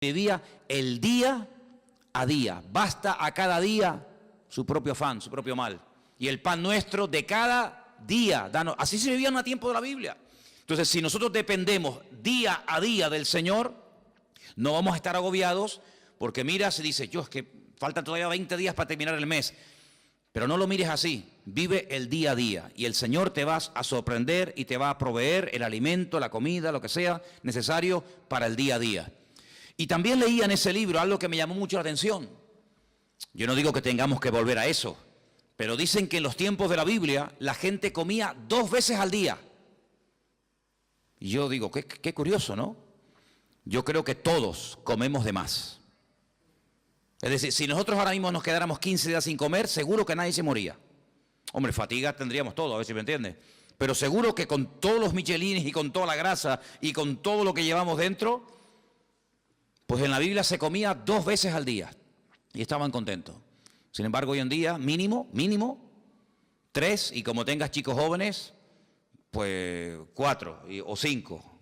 vivía el día a día. Basta a cada día su propio afán, su propio mal. Y el pan nuestro de cada día, danos. Así se vivía en el tiempo de la Biblia. Entonces, si nosotros dependemos día a día del Señor, no vamos a estar agobiados, porque mira, se dice, yo es que faltan todavía 20 días para terminar el mes. Pero no lo mires así, vive el día a día y el Señor te va a sorprender y te va a proveer el alimento, la comida, lo que sea necesario para el día a día. Y también leía en ese libro algo que me llamó mucho la atención. Yo no digo que tengamos que volver a eso, pero dicen que en los tiempos de la Biblia la gente comía 2 veces al día. Y yo digo, qué curioso, ¿no? Yo creo que todos comemos de más. Es decir, si nosotros ahora mismo nos quedáramos 15 días sin comer, seguro que nadie se moría. Hombre, fatiga tendríamos todo, a ver si me entiendes. Pero seguro que con todos los michelines y con toda la grasa y con todo lo que llevamos dentro, pues en la Biblia se comía 2 veces al día y estaban contentos. Sin embargo, hoy en día, mínimo, 3, y como tengas chicos jóvenes, pues 4 o 5,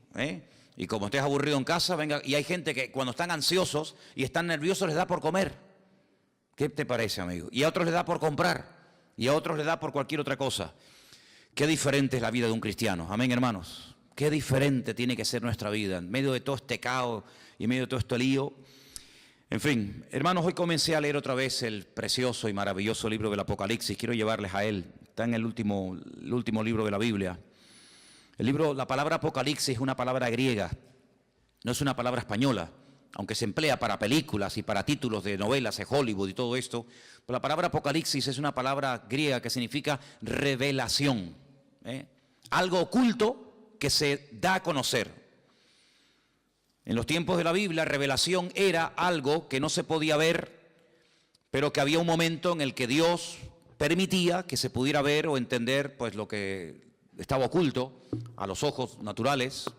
Y como estés aburrido en casa, venga, y hay gente que cuando están ansiosos y están nerviosos les da por comer. ¿Qué te parece, amigo? Y a otros les da por comprar, y a otros les da por cualquier otra cosa. Qué diferente es la vida de un cristiano, amén, hermanos. Qué diferente tiene que ser nuestra vida, en medio de todo este caos y en medio de todo este lío. En fin, hermanos, hoy comencé a leer otra vez el precioso y maravilloso libro del Apocalipsis. Quiero llevarles a él, está en el último libro de la Biblia. La palabra Apocalipsis es una palabra griega, no es una palabra española, aunque se emplea para películas y para títulos de novelas de Hollywood y todo esto. Pero la palabra Apocalipsis es una palabra griega que significa revelación, algo oculto que se da a conocer. En los tiempos de la Biblia, revelación era algo que no se podía ver, pero que había un momento en el que Dios permitía que se pudiera ver o entender pues lo que estaba oculto a los ojos naturales.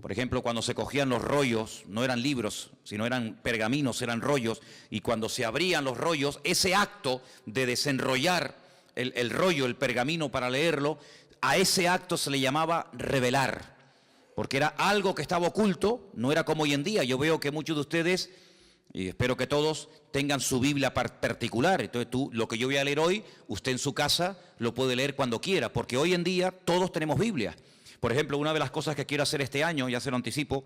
Por ejemplo, cuando se cogían los rollos, no eran libros, sino eran pergaminos, eran rollos, y cuando se abrían los rollos, ese acto de desenrollar el rollo, el pergamino para leerlo, a ese acto se le llamaba revelar, porque era algo que estaba oculto, no era como hoy en día. Yo veo que muchos de ustedes, y espero que todos, tengan su Biblia particular. Entonces lo que yo voy a leer hoy, usted en su casa lo puede leer cuando quiera, porque hoy en día todos tenemos Biblia. Por ejemplo, una de las cosas que quiero hacer este año, ya se lo anticipo,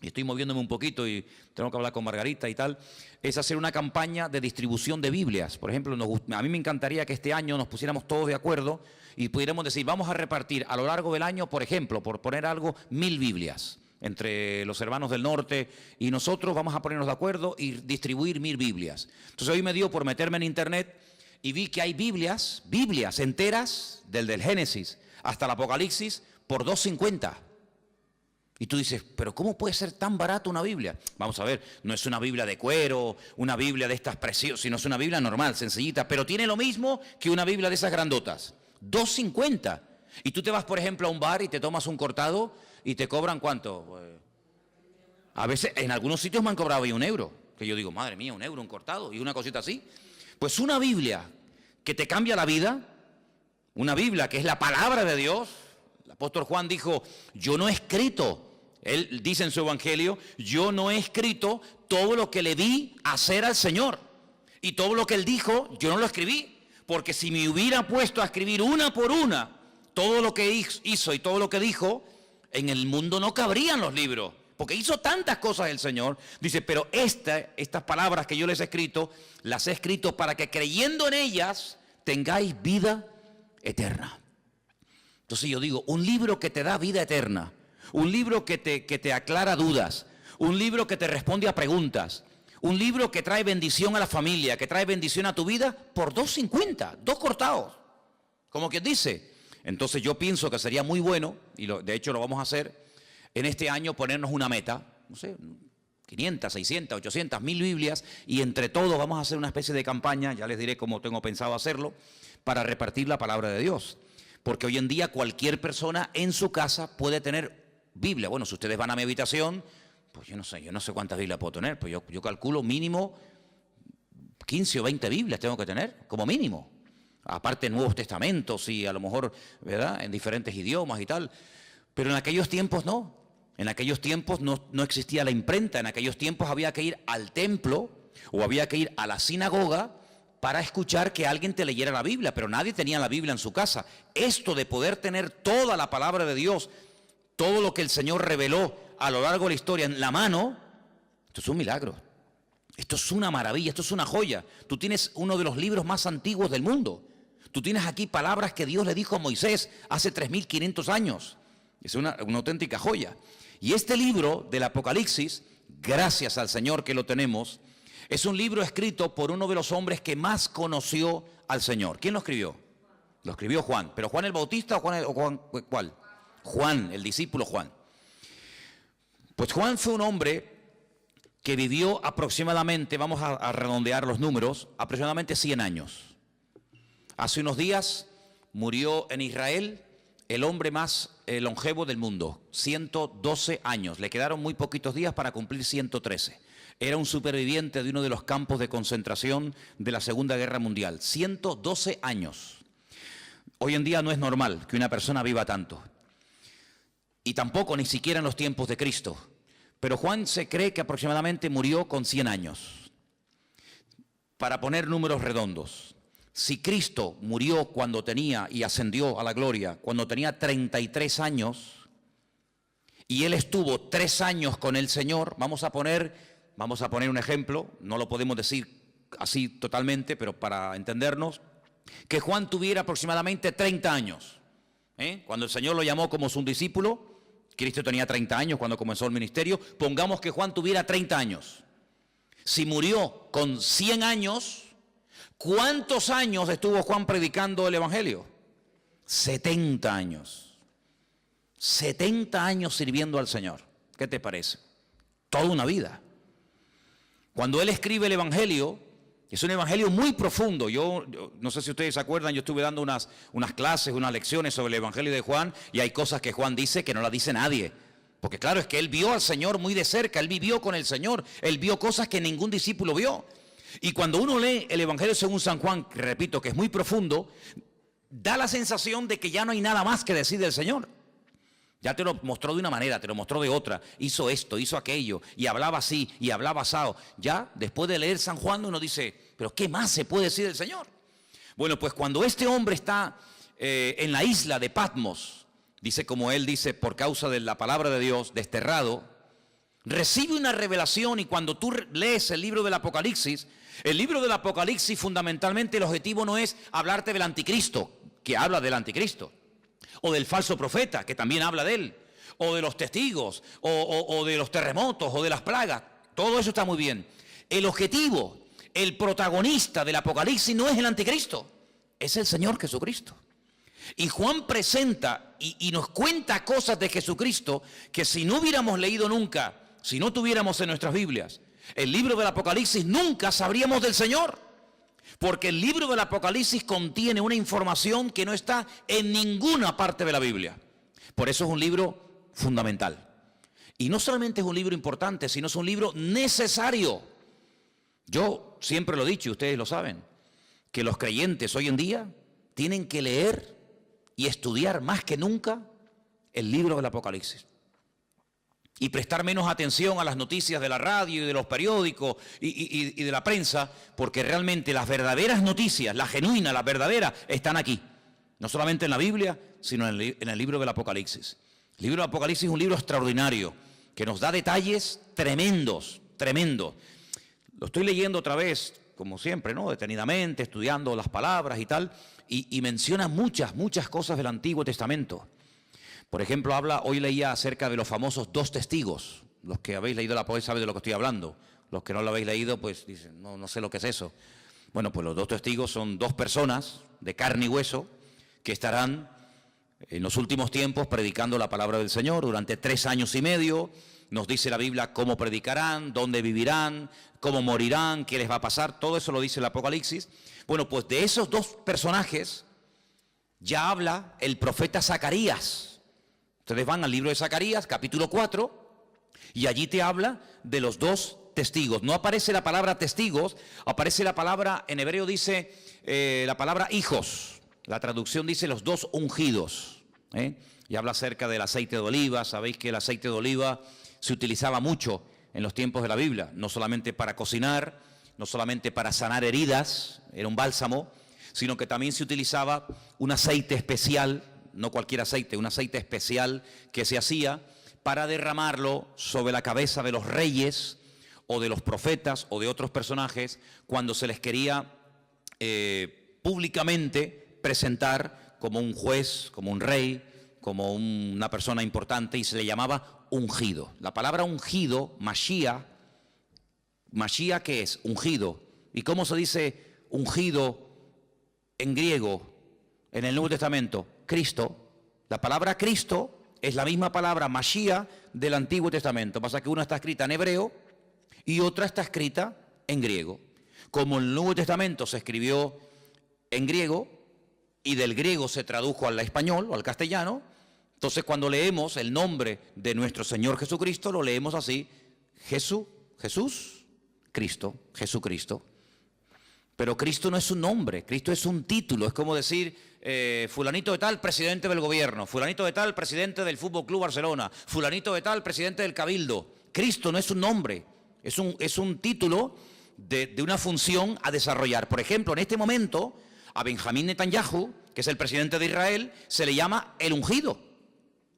y estoy moviéndome un poquito y tengo que hablar con Margarita y tal, es hacer una campaña de distribución de Biblias. Por ejemplo, a mí me encantaría que este año nos pusiéramos todos de acuerdo y pudiéramos decir, vamos a repartir a lo largo del año, por ejemplo, por poner algo, 1000 Biblias. Entre los hermanos del norte y nosotros vamos a ponernos de acuerdo y distribuir 1000 Biblias. Entonces hoy me dio por meterme en internet y vi que hay Biblias enteras, del Génesis hasta el Apocalipsis, por $2.50. Y tú dices, pero ¿cómo puede ser tan barato una Biblia? Vamos a ver, no es una Biblia de cuero, una Biblia de estas preciosas, sino es una Biblia normal, sencillita, pero tiene lo mismo que una Biblia de esas grandotas. $2.50. Y tú te vas, por ejemplo, a un bar y te tomas un cortado y te cobran ¿cuánto? A veces, en algunos sitios me han cobrado ahí €1, que yo digo, madre mía, €1, un cortado y una cosita así. Pues una Biblia que te cambia la vida, una Biblia que es la palabra de Dios. El apóstol Juan dijo, yo no he escrito, él dice en su evangelio, yo no he escrito todo lo que le vi hacer al Señor. Y todo lo que él dijo, yo no lo escribí, porque si me hubiera puesto a escribir una por una todo lo que hizo y todo lo que dijo, en el mundo no cabrían los libros, porque hizo tantas cosas el Señor. Dice, pero estas palabras que yo les he escrito, las he escrito para que creyendo en ellas tengáis vida eterna. Entonces yo digo, un libro que te da vida eterna, un libro que te aclara dudas, un libro que te responde a preguntas, un libro que trae bendición a la familia, que trae bendición a tu vida, por $2.50, 2 cortados, como quien dice. Entonces yo pienso que sería muy bueno, y de hecho lo vamos a hacer, en este año ponernos una meta, no sé, 500, 600, 800, 1000 Biblias, y entre todos vamos a hacer una especie de campaña, ya les diré cómo tengo pensado hacerlo, para repartir la palabra de Dios. Porque hoy en día cualquier persona en su casa puede tener Biblia. Bueno, si ustedes van a mi habitación, pues yo no sé cuántas Biblias puedo tener, pues yo calculo mínimo 15 o 20 Biblias tengo que tener, como mínimo. Aparte Nuevos Testamentos y a lo mejor, ¿verdad?, en diferentes idiomas y tal. Pero en aquellos tiempos no. En aquellos tiempos no existía la imprenta, en aquellos tiempos había que ir al templo o había que ir a la sinagoga para escuchar que alguien te leyera la Biblia, pero nadie tenía la Biblia en su casa. Esto de poder tener toda la palabra de Dios, todo lo que el Señor reveló a lo largo de la historia en la mano, esto es un milagro. Esto es una maravilla, esto es una joya. Tú tienes uno de los libros más antiguos del mundo. Tú tienes aquí palabras que Dios le dijo a Moisés hace 3.500 años. Es una auténtica joya. Y este libro del Apocalipsis, gracias al Señor que lo tenemos, es un libro escrito por uno de los hombres que más conoció al Señor. ¿Quién lo escribió? Lo escribió Juan. ¿Pero Juan el Bautista o Juan cuál? Juan, el discípulo Juan. Pues Juan fue un hombre que vivió aproximadamente, vamos a redondear los números, aproximadamente 100 años. Hace unos días murió en Israel el hombre más longevo del mundo, 112 años. Le quedaron muy poquitos días para cumplir 113. Era un superviviente de uno de los campos de concentración de la Segunda Guerra Mundial. 112 años. Hoy en día no es normal que una persona viva tanto. Y tampoco ni siquiera en los tiempos de Cristo. Pero Juan se cree que aproximadamente murió con 100 años. Para poner números redondos. Si Cristo murió cuando tenía y ascendió a la gloria, cuando tenía 33 años, y él estuvo 3 años con el Señor, vamos a poner un ejemplo, no lo podemos decir así totalmente, pero para entendernos, que Juan tuviera aproximadamente 30 años. Cuando el Señor lo llamó como su discípulo, Cristo tenía 30 años cuando comenzó el ministerio, pongamos que Juan tuviera 30 años. Si murió con 100 años, ¿cuántos años estuvo Juan predicando el Evangelio? 70 años. 70 años sirviendo al Señor. ¿Qué te parece? Toda una vida. Cuando él escribe el Evangelio, es un Evangelio muy profundo. Yo no sé si ustedes se acuerdan, yo estuve dando unas clases, unas lecciones sobre el Evangelio de Juan, y hay cosas que Juan dice que no las dice nadie. Porque claro, es que él vio al Señor muy de cerca, él vivió con el Señor, él vio cosas que ningún discípulo vio. Y cuando uno lee el Evangelio según San Juan, que repito que es muy profundo, da la sensación de que ya no hay nada más que decir del Señor. Ya te lo mostró de una manera, te lo mostró de otra, hizo esto, hizo aquello, y hablaba así, y hablaba asado. Ya, después de leer San Juan, uno dice, ¿pero qué más se puede decir del Señor? Bueno, pues cuando este hombre está en la isla de Patmos, dice como él dice, por causa de la palabra de Dios, desterrado, recibe una revelación, y cuando tú lees el libro del Apocalipsis fundamentalmente el objetivo no es hablarte del anticristo, que habla del anticristo, o del falso profeta, que también habla de él, o de los testigos, o de los terremotos, o de las plagas. Todo eso está muy bien. El objetivo, el protagonista del Apocalipsis no es el anticristo, es el Señor Jesucristo. Y Juan presenta y nos cuenta cosas de Jesucristo que si no hubiéramos leído nunca, si no tuviéramos en nuestras Biblias el libro del Apocalipsis, nunca sabríamos del Señor. Porque el libro del Apocalipsis contiene una información que no está en ninguna parte de la Biblia. Por eso es un libro fundamental. Y no solamente es un libro importante, sino es un libro necesario. Yo siempre lo he dicho, y ustedes lo saben, que los creyentes hoy en día tienen que leer y estudiar más que nunca el libro del Apocalipsis. Y prestar menos atención a las noticias de la radio y de los periódicos y de la prensa, porque realmente las verdaderas noticias, la genuina, las verdaderas, están aquí. No solamente en la Biblia, sino en el libro del Apocalipsis. El libro del Apocalipsis es un libro extraordinario, que nos da detalles tremendos, tremendos. Lo estoy leyendo otra vez, como siempre, ¿no? Detenidamente, estudiando las palabras y tal, y menciona muchas cosas del Antiguo Testamento. Por ejemplo, hoy leía acerca de los famosos 2 testigos. Los que habéis leído la Apocalipsis saben de lo que estoy hablando. Los que no lo habéis leído, pues dicen, no sé lo que es eso. Bueno, pues los 2 testigos son 2 personas de carne y hueso que estarán en los últimos tiempos predicando la palabra del Señor durante 3 años y medio. Nos dice la Biblia cómo predicarán, dónde vivirán, cómo morirán, qué les va a pasar. Todo eso lo dice el Apocalipsis. Bueno, pues de esos 2 personajes ya habla el profeta Zacarías. Ustedes van al libro de Zacarías, capítulo 4, y allí te habla de los 2 testigos. No aparece la palabra testigos, aparece la palabra, en hebreo dice la palabra hijos. La traducción dice los 2 ungidos. y habla acerca del aceite de oliva. Sabéis que el aceite de oliva se utilizaba mucho en los tiempos de la Biblia, no solamente para cocinar, no solamente para sanar heridas, era un bálsamo, sino que también se utilizaba un aceite especial, no cualquier aceite, un aceite especial que se hacía para derramarlo sobre la cabeza de los reyes o de los profetas o de otros personajes cuando se les quería públicamente presentar como un juez, como un rey, como una persona importante, y se le llamaba ungido. La palabra ungido, Mashiach, Mashiach, ¿qué es? Ungido. ¿Y cómo se dice ungido en griego en el Nuevo Testamento? Cristo. La palabra Cristo es la misma palabra Mashiach del Antiguo Testamento. Pasa que una está escrita en hebreo y otra está escrita en griego. Como el Nuevo Testamento se escribió en griego y del griego se tradujo al español o al castellano, entonces cuando leemos el nombre de nuestro Señor Jesucristo, lo leemos así: Jesús, Cristo, Jesucristo. Pero Cristo no es un nombre, Cristo es un título. Es como decir, fulanito de tal, presidente del gobierno; fulanito de tal, presidente del Fútbol Club Barcelona; fulanito de tal, presidente del Cabildo. Cristo no es un nombre, es un título de una función a desarrollar. Por ejemplo, en este momento, a Benjamín Netanyahu, que es el presidente de Israel, se le llama el ungido,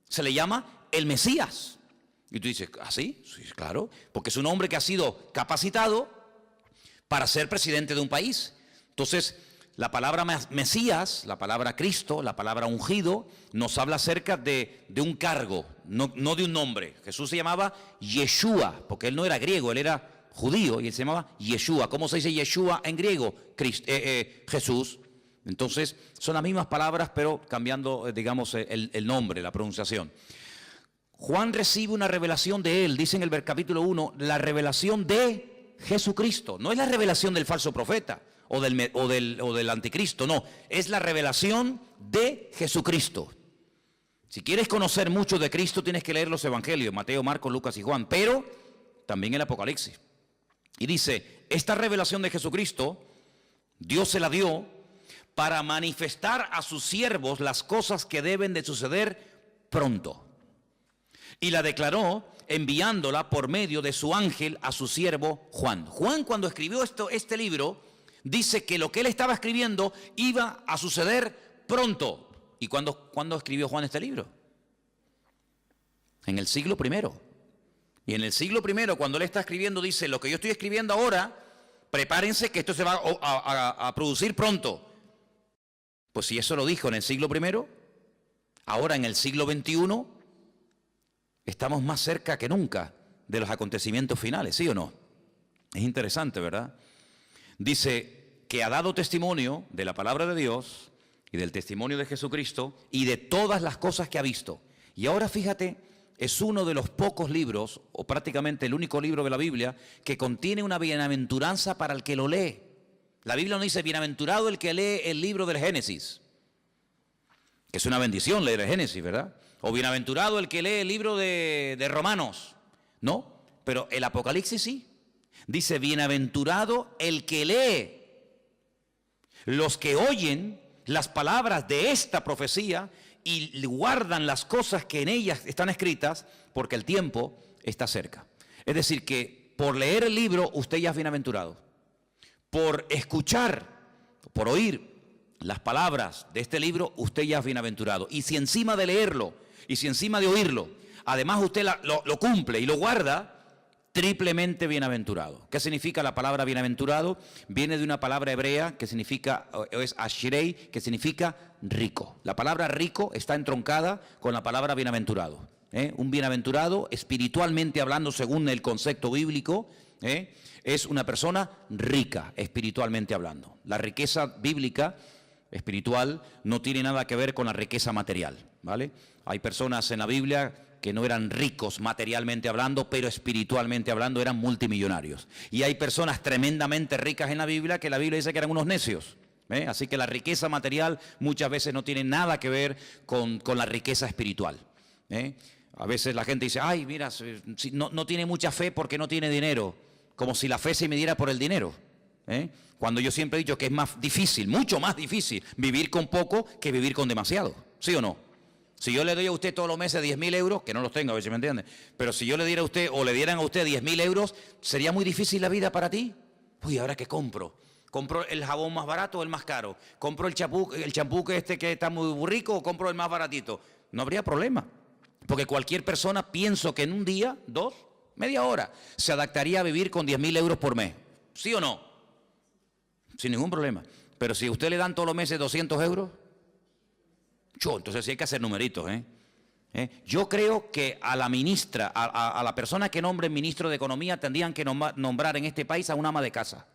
se le llama el Mesías. Y tú dices, ¿ah, sí? Sí, claro, porque es un hombre que ha sido capacitado para ser presidente de un país. Entonces, la palabra Mesías, la palabra Cristo, la palabra ungido, nos habla acerca de un cargo, no de un nombre. Jesús se llamaba Yeshua, porque él no era griego, él era judío, y él se llamaba Yeshua. ¿Cómo se dice Yeshua en griego? Jesús. Entonces, son las mismas palabras, pero cambiando, digamos, el nombre, la pronunciación. Juan recibe una revelación de él, dice en el capítulo 1, la revelación de Jesucristo. No es la revelación del falso profeta o del anticristo, no. Es la revelación de Jesucristo. Si quieres conocer mucho de Cristo, tienes que leer los evangelios, Mateo, Marcos, Lucas y Juan, pero también el Apocalipsis. Y dice, esta revelación de Jesucristo, Dios se la dio para manifestar a sus siervos las cosas que deben de suceder pronto. Y la declaró enviándola por medio de su ángel a su siervo Juan. Juan, cuando escribió este libro, dice que lo que él estaba escribiendo iba a suceder pronto. ¿Y cuándo escribió Juan este libro? En el siglo I. Y en el siglo I, cuando él está escribiendo, dice, lo que yo estoy escribiendo ahora, prepárense que esto se va a producir pronto. Pues si eso lo dijo en el siglo I, ahora en el siglo XXI, estamos más cerca que nunca de los acontecimientos finales, ¿sí o no? Es interesante, ¿verdad? Dice que ha dado testimonio de la palabra de Dios y del testimonio de Jesucristo y de todas las cosas que ha visto. Y ahora fíjate, es uno de los pocos libros, o prácticamente el único libro de la Biblia, que contiene una bienaventuranza para el que lo lee. La Biblia no dice, bienaventurado el que lee el libro del Génesis, que es una bendición leer el Génesis, ¿verdad? O bienaventurado el que lee el libro de Romanos. No, pero el Apocalipsis sí. Dice, bienaventurado el que lee, los que oyen las palabras de esta profecía y guardan las cosas que en ellas están escritas, porque el tiempo está cerca. Es decir, que por leer el libro usted ya es bienaventurado. Por escuchar, por oír las palabras de este libro, usted ya es bienaventurado. Y si encima de leerlo, y si encima de oírlo, además usted lo cumple y lo guarda, triplemente bienaventurado. ¿Qué significa la palabra bienaventurado? Viene de una palabra hebrea que significa, es ashrei, que significa rico. La palabra rico está entroncada con la palabra bienaventurado. Un bienaventurado, espiritualmente hablando, según el concepto bíblico, es una persona rica, espiritualmente hablando. La riqueza bíblica espiritual no tiene nada que ver con la riqueza material, ¿vale? Hay personas en la Biblia que no eran ricos materialmente hablando, pero espiritualmente hablando eran multimillonarios. Y hay personas tremendamente ricas en la Biblia que la Biblia dice que eran unos necios. Así que la riqueza material muchas veces no tiene nada que ver con la riqueza espiritual. A veces la gente dice, ay, mira, no tiene mucha fe porque no tiene dinero, como si la fe se midiera por el dinero. Cuando yo siempre he dicho que es más difícil, mucho más difícil, vivir con poco que vivir con demasiado. ¿Sí o no? Si yo le doy a usted todos los meses 10.000 euros, que no los tengo, a ver si me entiende, pero si yo le diera a usted o le dieran a usted 10.000 euros, ¿sería muy difícil la vida para ti? Uy, ¿ahora qué compro? ¿Compro el jabón más barato o el más caro? ¿Compro el champú que está muy rico o compro el más baratito? No habría problema, porque cualquier persona, pienso que en un día, 2, media hora, se adaptaría a vivir con 10.000 euros por mes. ¿Sí o no? Sin ningún problema. Pero si a usted le dan todos los meses 200 euros, entonces sí hay que hacer numeritos, Yo creo que a la ministra, a la persona que nombre ministro de Economía, tendrían que nombrar en este país a un ama de casa.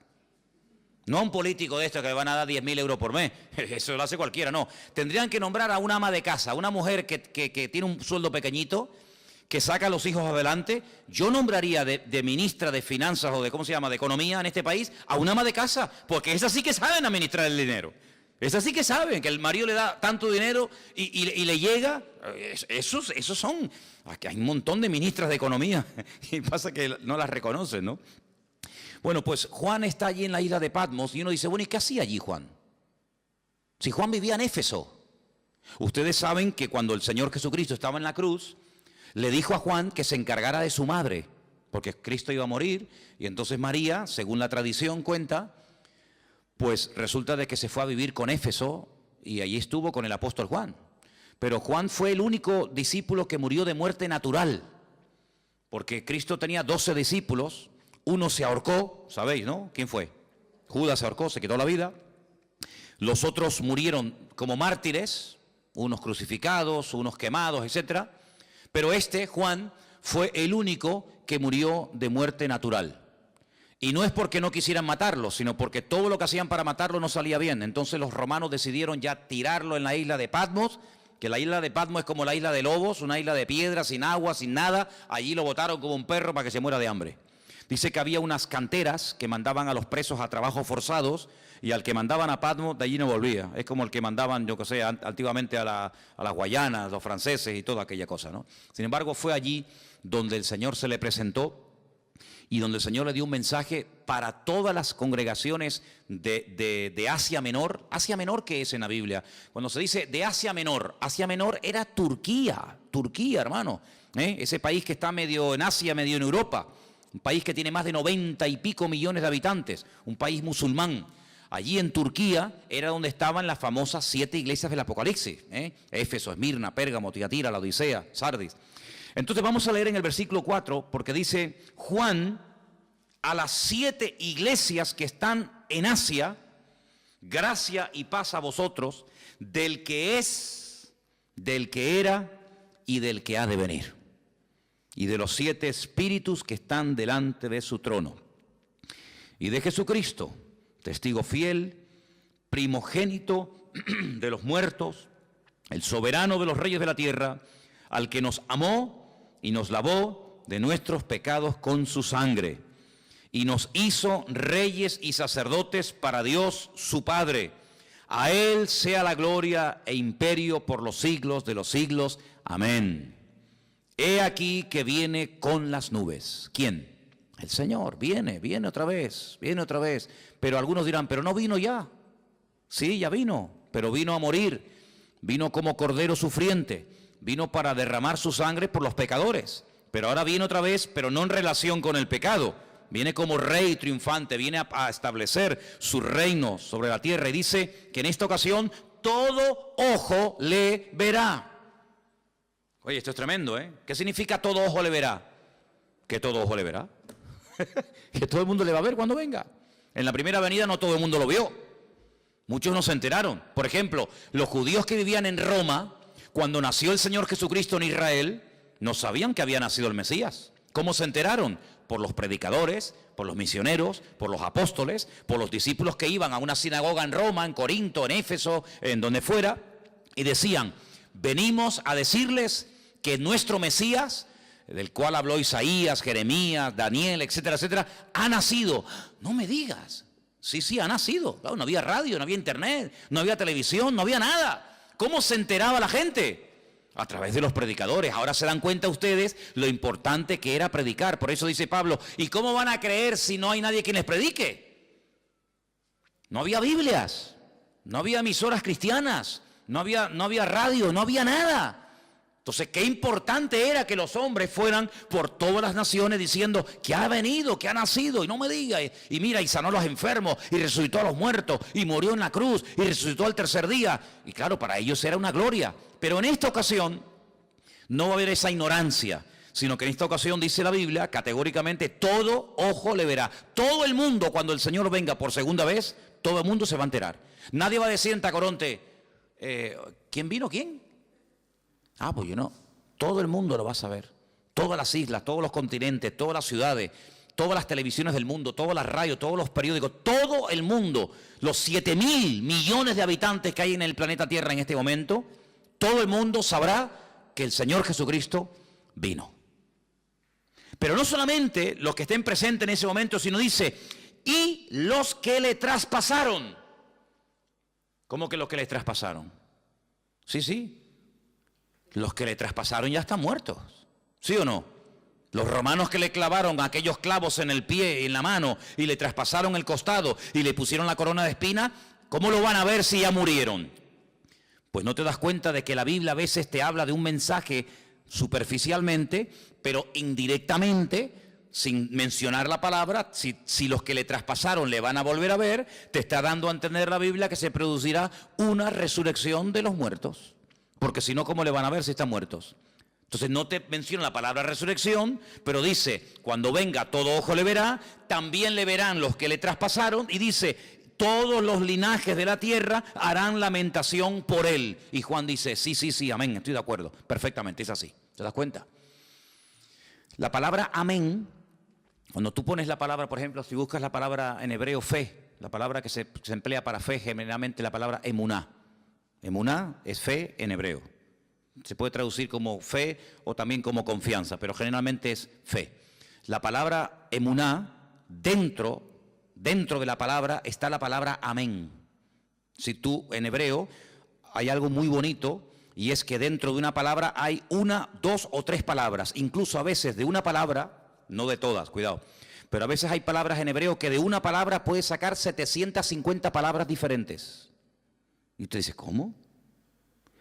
No a un político de estos que le van a dar 10.000 euros por mes. Eso lo hace cualquiera, no. Tendrían que nombrar a una ama de casa, una mujer que tiene un sueldo pequeñito, que saca a los hijos adelante. Yo nombraría de ministra de Finanzas o de, ¿cómo se llama?, de Economía en este país, a una ama de casa, porque esas sí que saben administrar el dinero. Esas sí que saben que el marido le da tanto dinero y le llega. Esos son. Aquí hay un montón de ministras de Economía y pasa que no las reconocen, ¿no? Bueno, pues Juan está allí en la isla de Patmos y uno dice, bueno, ¿y qué hacía allí Juan? Si Juan vivía en Éfeso. Ustedes saben que cuando el Señor Jesucristo estaba en la cruz, le dijo a Juan que se encargara de su madre, porque Cristo iba a morir, y entonces María, según la tradición cuenta, pues resulta de que se fue a vivir con Éfeso y allí estuvo con el apóstol Juan. Pero Juan fue el único discípulo que murió de muerte natural, porque Cristo tenía 12 discípulos, uno se ahorcó, ¿sabéis, no? ¿Quién fue? Judas se ahorcó, se quitó la vida. Los otros murieron como mártires, unos crucificados, unos quemados, etc. Pero Juan, fue el único que murió de muerte natural. Y no es porque no quisieran matarlo, sino porque todo lo que hacían para matarlo no salía bien. Entonces los romanos decidieron ya tirarlo en la isla de Patmos, que la isla de Patmos es como la isla de Lobos, una isla de piedra, sin agua, sin nada. Allí lo botaron como un perro para que se muera de hambre. Dice que había unas canteras que mandaban a los presos a trabajos forzados y al que mandaban a Patmos de allí no volvía. Es como el que mandaban, yo que sé, antiguamente a las Guayanas, los franceses y toda aquella cosa, ¿no? Sin embargo, fue allí donde el Señor se le presentó y donde el Señor le dio un mensaje para todas las congregaciones de Asia Menor. ¿Asia Menor qué es en la Biblia? Cuando se dice de Asia Menor era Turquía, hermano. Ese país que está medio en Asia, medio en Europa. Un país que tiene más de 90 y pico millones de habitantes, un país musulmán. Allí en Turquía era donde estaban las famosas 7 iglesias del Apocalipsis. Éfeso, Esmirna, Pérgamo, Tiatira, la Odisea, Sardis. Entonces vamos a leer en el versículo 4, porque dice, Juan, a las 7 iglesias que están en Asia, gracia y paz a vosotros, del que es, del que era y del que ha de venir, y de los 7 espíritus que están delante de su trono, y de Jesucristo, testigo fiel, primogénito de los muertos, el soberano de los reyes de la tierra, al que nos amó y nos lavó de nuestros pecados con su sangre, y nos hizo reyes y sacerdotes para Dios su Padre. A Él sea la gloria e imperio por los siglos de los siglos. Amén. He aquí que viene con las nubes. ¿Quién? El Señor. Viene otra vez, Pero algunos dirán, pero no vino ya. Sí, ya vino, pero vino a morir. Vino como cordero sufriente. Vino para derramar su sangre por los pecadores. Pero ahora viene otra vez, pero no en relación con el pecado. Viene como rey triunfante, viene a establecer su reino sobre la tierra. Y dice que en esta ocasión todo ojo le verá. Oye, esto es tremendo, ¿eh? ¿Qué significa todo ojo le verá? Que todo ojo le verá. Que todo el mundo le va a ver cuando venga. En la primera venida no todo el mundo lo vio. Muchos no se enteraron. Por ejemplo, los judíos que vivían en Roma, cuando nació el Señor Jesucristo en Israel, no sabían que había nacido el Mesías. ¿Cómo se enteraron? Por los predicadores, por los misioneros, por los apóstoles, por los discípulos que iban a una sinagoga en Roma, en Corinto, en Éfeso, en donde fuera, y decían, venimos a decirles que nuestro Mesías, del cual habló Isaías, Jeremías, Daniel, etcétera, etcétera, ha nacido. No me digas. Sí, ha nacido. Claro, no había radio, no había internet, no había televisión, no había nada. ¿Cómo se enteraba la gente? A través de los predicadores. Ahora se dan cuenta ustedes lo importante que era predicar. Por eso dice Pablo, ¿y cómo van a creer si no hay nadie quien les predique? No había Biblias, no había emisoras cristianas, no había radio, no había nada. Entonces, qué importante era que los hombres fueran por todas las naciones diciendo que ha venido, que ha nacido, y no me diga, y mira, y sanó a los enfermos, y resucitó a los muertos, y murió en la cruz, y resucitó al tercer día. Y claro, para ellos era una gloria. Pero en esta ocasión no va a haber esa ignorancia, sino que en esta ocasión dice la Biblia, categóricamente, todo ojo le verá. Todo el mundo, cuando el Señor venga por segunda vez, todo el mundo se va a enterar. Nadie va a decir en Tacoronte, ¿quién vino? ¿Quién? Ah, pues yo no. Todo el mundo lo va a saber. Todas las islas, todos los continentes, todas las ciudades, todas las televisiones del mundo, todas las radios, todos los periódicos, todo el mundo, los 7.000 millones de habitantes que hay en el planeta Tierra en este momento, todo el mundo sabrá que el Señor Jesucristo vino. Pero no solamente los que estén presentes en ese momento, sino dice, y los que le traspasaron. ¿Cómo que los que le traspasaron? Sí. Los que le traspasaron ya están muertos. ¿Sí o no? Los romanos que le clavaron aquellos clavos en el pie y en la mano y le traspasaron el costado y le pusieron la corona de espina, ¿cómo lo van a ver si ya murieron? Pues no te das cuenta de que la Biblia a veces te habla de un mensaje superficialmente, pero indirectamente, sin mencionar la palabra, si los que le traspasaron le van a volver a ver, te está dando a entender la Biblia que se producirá una resurrección de los muertos. Porque si no, ¿cómo le van a ver si están muertos? Entonces no te menciona la palabra resurrección, pero dice, cuando venga todo ojo le verá, también le verán los que le traspasaron, y dice, todos los linajes de la tierra harán lamentación por él. Y Juan dice, sí, amén, estoy de acuerdo, perfectamente, es así. ¿Te das cuenta? La palabra amén, cuando tú pones la palabra, por ejemplo, si buscas la palabra en hebreo fe, la palabra que se emplea para fe, generalmente la palabra emuná. Emuná es fe en hebreo. Se puede traducir como fe o también como confianza, pero generalmente es fe. La palabra emuná, dentro de la palabra está la palabra amén. Si tú en hebreo hay algo muy bonito, y es que dentro de una palabra hay una, dos o tres palabras. Incluso a veces de una palabra, no de todas, cuidado, pero a veces hay palabras en hebreo que de una palabra puedes sacar 750 palabras diferentes. Y usted dice, ¿cómo?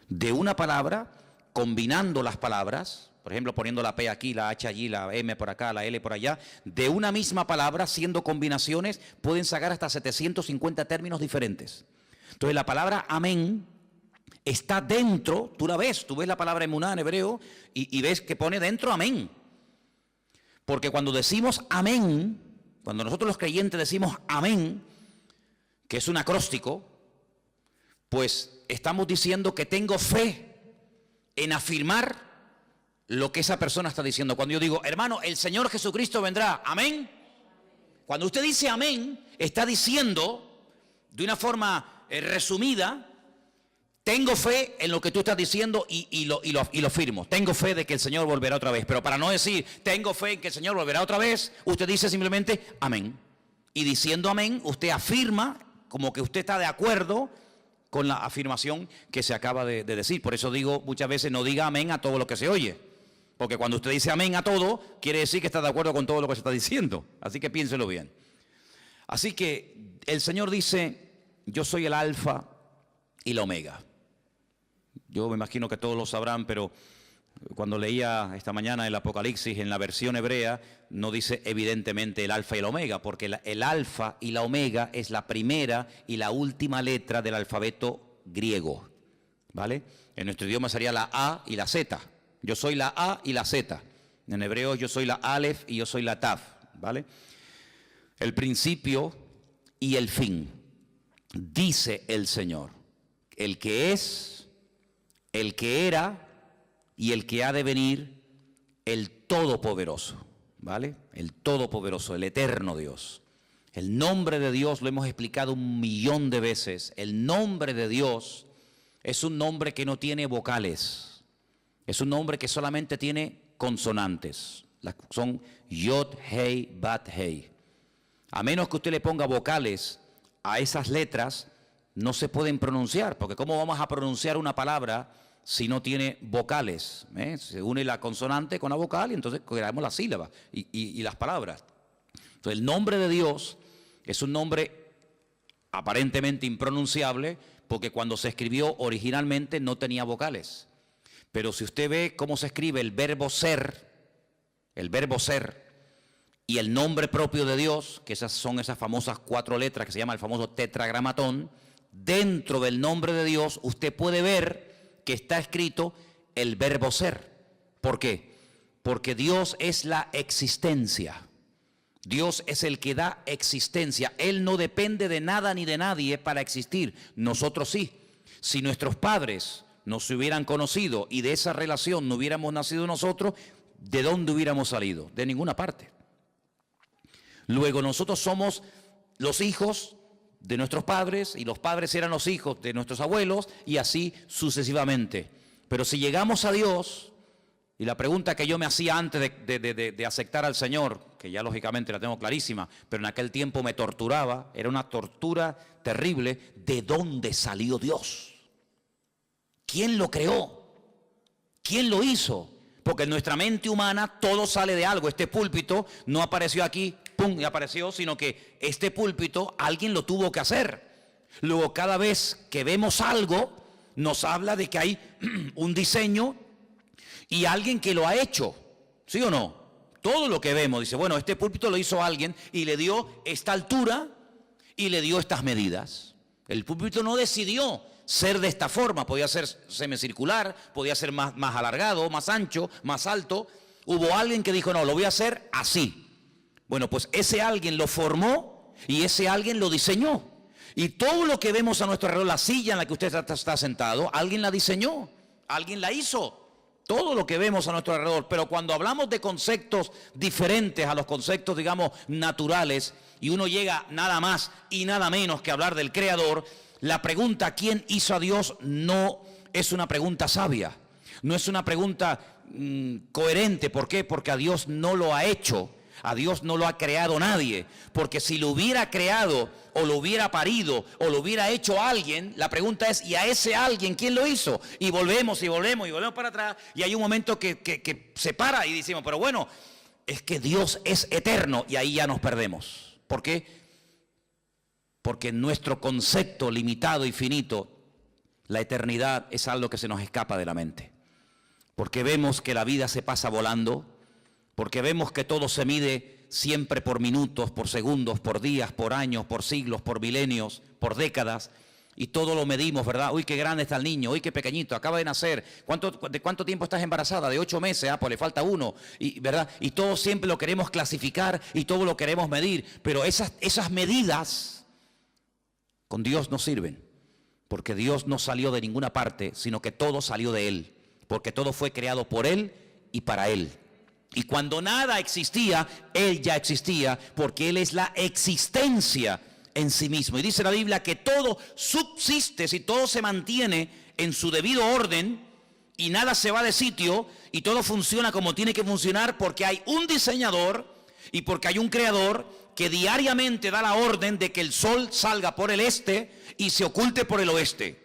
De una palabra, combinando las palabras, por ejemplo, poniendo la P aquí, la H allí, la M por acá, la L por allá, de una misma palabra, siendo combinaciones, pueden sacar hasta 750 términos diferentes. Entonces la palabra amén está dentro, tú ves la palabra emuná en hebreo y ves que pone dentro amén. Porque cuando decimos amén, cuando nosotros los creyentes decimos amén, que es un acróstico, pues estamos diciendo que tengo fe en afirmar lo que esa persona está diciendo. Cuando yo digo, hermano, el Señor Jesucristo vendrá, amén. Cuando usted dice amén, está diciendo de una forma resumida, tengo fe en lo que tú estás diciendo y lo firmo. Tengo fe de que el Señor volverá otra vez. Pero para no decir, tengo fe en que el Señor volverá otra vez, usted dice simplemente, amén. Y diciendo amén, usted afirma como que usted está de acuerdo con la afirmación que se acaba de decir. Por eso digo muchas veces, no diga amén a todo lo que se oye. Porque cuando usted dice amén a todo, quiere decir que está de acuerdo con todo lo que se está diciendo. Así que piénselo bien. Así que el Señor dice, yo soy el alfa y la omega. Yo me imagino que todos lo sabrán, pero cuando leía esta mañana el Apocalipsis en la versión hebrea, no dice evidentemente el alfa y el omega, porque el alfa y la omega es la primera y la última letra del alfabeto griego, ¿vale? En nuestro idioma sería la A y la Z. Yo soy la A y la Z. En hebreo yo soy la Aleph y yo soy la Taf, ¿vale? El principio y el fin, dice el Señor, el que es, el que era y el que ha de venir, el Todopoderoso, ¿vale? El Todopoderoso, el eterno Dios. El nombre de Dios lo hemos explicado 1.000.000 de veces. El nombre de Dios es un nombre que no tiene vocales. Es un nombre que solamente tiene consonantes. Son Yod, Hei, Bat, Hei. A menos que usted le ponga vocales a esas letras, no se pueden pronunciar, porque ¿cómo vamos a pronunciar una palabra si no tiene vocales? Se une la consonante con la vocal y entonces creamos las sílabas y las palabras. Entonces el nombre de Dios es un nombre aparentemente impronunciable porque cuando se escribió originalmente no tenía vocales. Pero si usted ve cómo se escribe el verbo ser y el nombre propio de Dios, que son esas famosas 4 letras que se llama el famoso tetragramatón, dentro del nombre de Dios usted puede ver que está escrito el verbo ser. ¿Por qué? Porque Dios es la existencia. Dios es el que da existencia. Él no depende de nada ni de nadie para existir. Nosotros sí. Si nuestros padres nos hubieran conocido y de esa relación no hubiéramos nacido nosotros, ¿de dónde hubiéramos salido? De ninguna parte. Luego nosotros somos los hijos de nuestros padres y los padres eran los hijos de nuestros abuelos y así sucesivamente. Pero si llegamos a Dios, y la pregunta que yo me hacía antes de aceptar al Señor, que ya lógicamente la tengo clarísima, pero en aquel tiempo me torturaba, era una tortura terrible, ¿de dónde salió Dios? ¿Quién lo creó? ¿Quién lo hizo? Porque en nuestra mente humana todo sale de algo. Este púlpito no apareció aquí, pum, y apareció, sino que este púlpito alguien lo tuvo que hacer. Luego cada vez que vemos algo, nos habla de que hay un diseño y alguien que lo ha hecho, ¿sí o no? Todo lo que vemos, dice, bueno, este púlpito lo hizo alguien y le dio esta altura y le dio estas medidas. El púlpito no decidió ser de esta forma, podía ser semicircular, podía ser más alargado, más ancho, más alto. Hubo alguien que dijo, no, lo voy a hacer así. Bueno, pues ese alguien lo formó y ese alguien lo diseñó. Y todo lo que vemos a nuestro alrededor, la silla en la que usted está sentado, alguien la diseñó, alguien la hizo. Todo lo que vemos a nuestro alrededor. Pero cuando hablamos de conceptos diferentes a los conceptos, digamos, naturales, y uno llega nada más y nada menos que hablar del Creador, la pregunta ¿quién hizo a Dios? No es una pregunta sabia, no es una pregunta coherente. ¿Por qué? Porque a Dios no lo ha hecho, a Dios no lo ha creado nadie. Porque si lo hubiera creado o lo hubiera parido o lo hubiera hecho alguien, la pregunta es ¿y a ese alguien quién lo hizo? Y volvemos para atrás y hay un momento que se para y decimos, pero bueno, es que Dios es eterno y ahí ya nos perdemos. ¿Por qué? Porque en nuestro concepto limitado y finito, la eternidad es algo que se nos escapa de la mente. Porque vemos que la vida se pasa volando, porque vemos que todo se mide siempre por minutos, por segundos, por días, por años, por siglos, por milenios, por décadas, y todo lo medimos, ¿verdad? Uy, qué grande está el niño, uy, qué pequeñito, acaba de nacer. ¿De cuánto tiempo estás embarazada? De 8 meses, pues le falta 1, ¿verdad? Y todo siempre lo queremos clasificar y todo lo queremos medir, pero esas medidas con Dios no sirven, porque Dios no salió de ninguna parte, sino que todo salió de Él, porque todo fue creado por Él y para Él. Y cuando nada existía, Él ya existía, porque Él es la existencia en sí mismo. Y dice la Biblia que todo subsiste, si todo se mantiene en su debido orden y nada se va de sitio y todo funciona como tiene que funcionar, porque hay un diseñador y porque hay un creador que diariamente da la orden de que el sol salga por el este y se oculte por el oeste.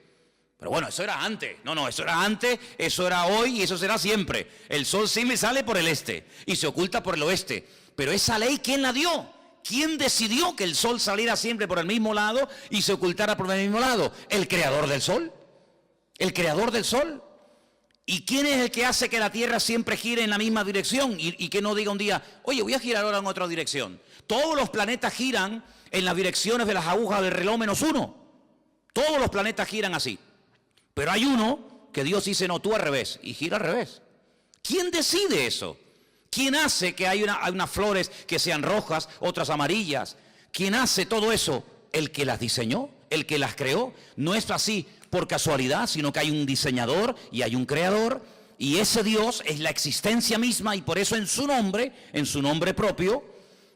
Pero bueno, eso era antes. No, eso era antes, eso era hoy y eso será siempre. El sol sí me sale por el este y se oculta por el oeste. Pero esa ley, ¿quién la dio? ¿Quién decidió que el sol saliera siempre por el mismo lado y se ocultara por el mismo lado? El creador del sol. El creador del sol. ¿Y quién es el que hace que la Tierra siempre gire en la misma dirección? Y que no diga un día, oye, voy a girar ahora en otra dirección. Todos los planetas giran en las direcciones de las agujas del reloj -1. Todos los planetas giran así. Pero hay uno que Dios dice, no, tú al revés, y gira al revés. ¿Quién decide eso? ¿Quién hace que hay unas flores que sean rojas, otras amarillas? ¿Quién hace todo eso? El que las diseñó, el que las creó. No es así por casualidad, sino que hay un diseñador y hay un creador, y ese Dios es la existencia misma, y por eso en su nombre propio,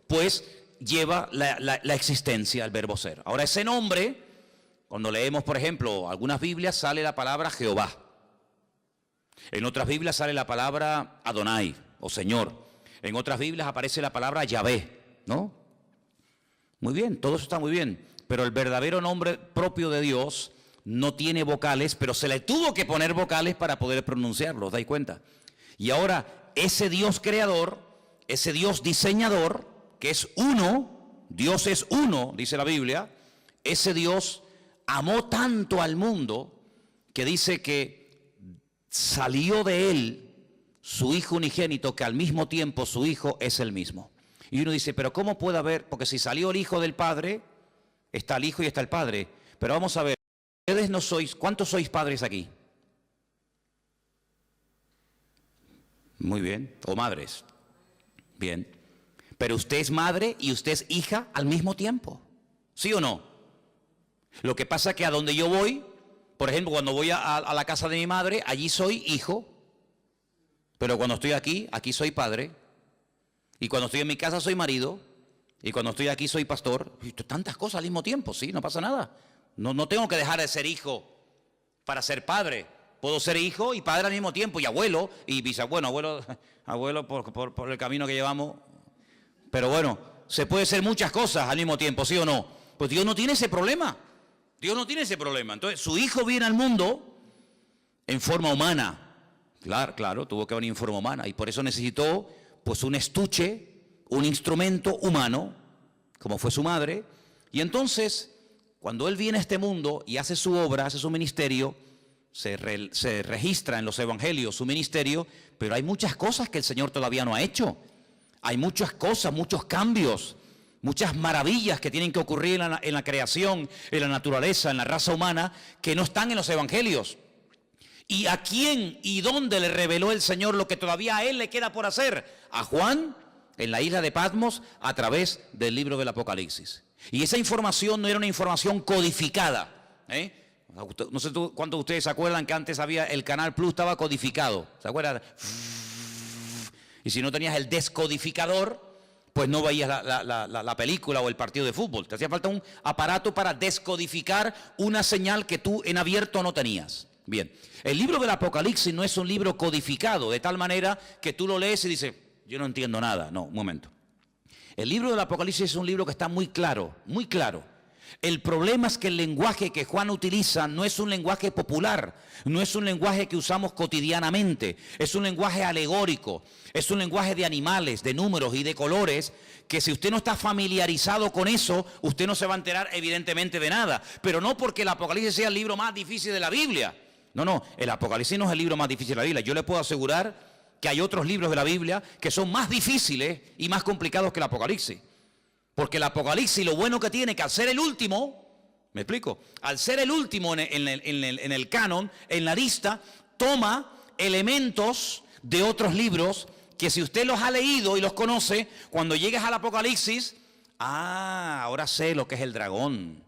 pues lleva la existencia, el verbo ser. Ahora ese nombre, cuando leemos por ejemplo algunas Biblias, sale la palabra Jehová. En otras Biblias sale la palabra Adonai o Señor. En otras Biblias aparece la palabra Yahvé, ¿no? Muy bien, todo eso está muy bien, pero el verdadero nombre propio de Dios no tiene vocales, pero se le tuvo que poner vocales para poder pronunciarlo, ¿os dais cuenta? Y ahora ese Dios creador, ese Dios diseñador, que es uno, Dios es uno, dice la Biblia, ese Dios amó tanto al mundo que dice que salió de él su hijo unigénito, que al mismo tiempo su hijo es el mismo. Y uno dice, pero ¿cómo puede haber? Porque si salió el hijo del padre, está el hijo y está el padre. Pero vamos a ver, ustedes no sois, ¿cuántos sois padres aquí? Muy bien, o madres. Bien. Pero usted es madre y usted es hija al mismo tiempo. ¿Sí o no? Lo que pasa es que a donde yo voy, por ejemplo, cuando voy a la casa de mi madre, allí soy hijo. Pero cuando estoy aquí, aquí soy padre. Y cuando estoy en mi casa soy marido. Y cuando estoy aquí soy pastor. Y tantas cosas al mismo tiempo, sí, no pasa nada. No tengo que dejar de ser hijo para ser padre. Puedo ser hijo y padre al mismo tiempo. Y abuelo y bisabuelo. Abuelo por el camino que llevamos. Pero bueno, se puede ser muchas cosas al mismo tiempo, ¿sí o no? Pues Dios no tiene ese problema. Dios no tiene ese problema. Entonces, su hijo viene al mundo en forma humana. Claro, tuvo que venir en forma humana. Y por eso necesitó, pues, un estuche, un instrumento humano, como fue su madre. Y entonces, cuando él viene a este mundo y hace su obra, hace su ministerio, se registra en los evangelios su ministerio, pero hay muchas cosas que el Señor todavía no ha hecho. Hay muchas cosas, muchos cambios, muchas maravillas que tienen que ocurrir en la creación, en la naturaleza, en la raza humana, que no están en los evangelios. ¿Y a quién y dónde le reveló el Señor lo que todavía a él le queda por hacer? A Juan, en la isla de Patmos, a través del libro del Apocalipsis. Y esa información no era una información codificada. No sé cuántos de ustedes se acuerdan que antes había el Canal Plus, estaba codificado. ¿Se acuerdan? Y si no tenías el descodificador, pues no veías la película o el partido de fútbol. Te hacía falta un aparato para descodificar una señal que tú en abierto no tenías. Bien, el libro del Apocalipsis no es un libro codificado, de tal manera que tú lo lees y dices, yo no entiendo nada. No, un momento. El libro del Apocalipsis es un libro que está muy claro, muy claro. El problema es que el lenguaje que Juan utiliza no es un lenguaje popular, no es un lenguaje que usamos cotidianamente, es un lenguaje alegórico, es un lenguaje de animales, de números y de colores, que si usted no está familiarizado con eso, usted no se va a enterar evidentemente de nada. Pero no porque el Apocalipsis sea el libro más difícil de la Biblia. No, el Apocalipsis no es el libro más difícil de la Biblia. Yo le puedo asegurar que hay otros libros de la Biblia que son más difíciles y más complicados que el Apocalipsis. Porque el Apocalipsis lo bueno que tiene que al ser el último, ¿me explico? Al ser el último en el canon, en la lista, toma elementos de otros libros que si usted los ha leído y los conoce, cuando llegues al Apocalipsis, ahora sé lo que es el dragón,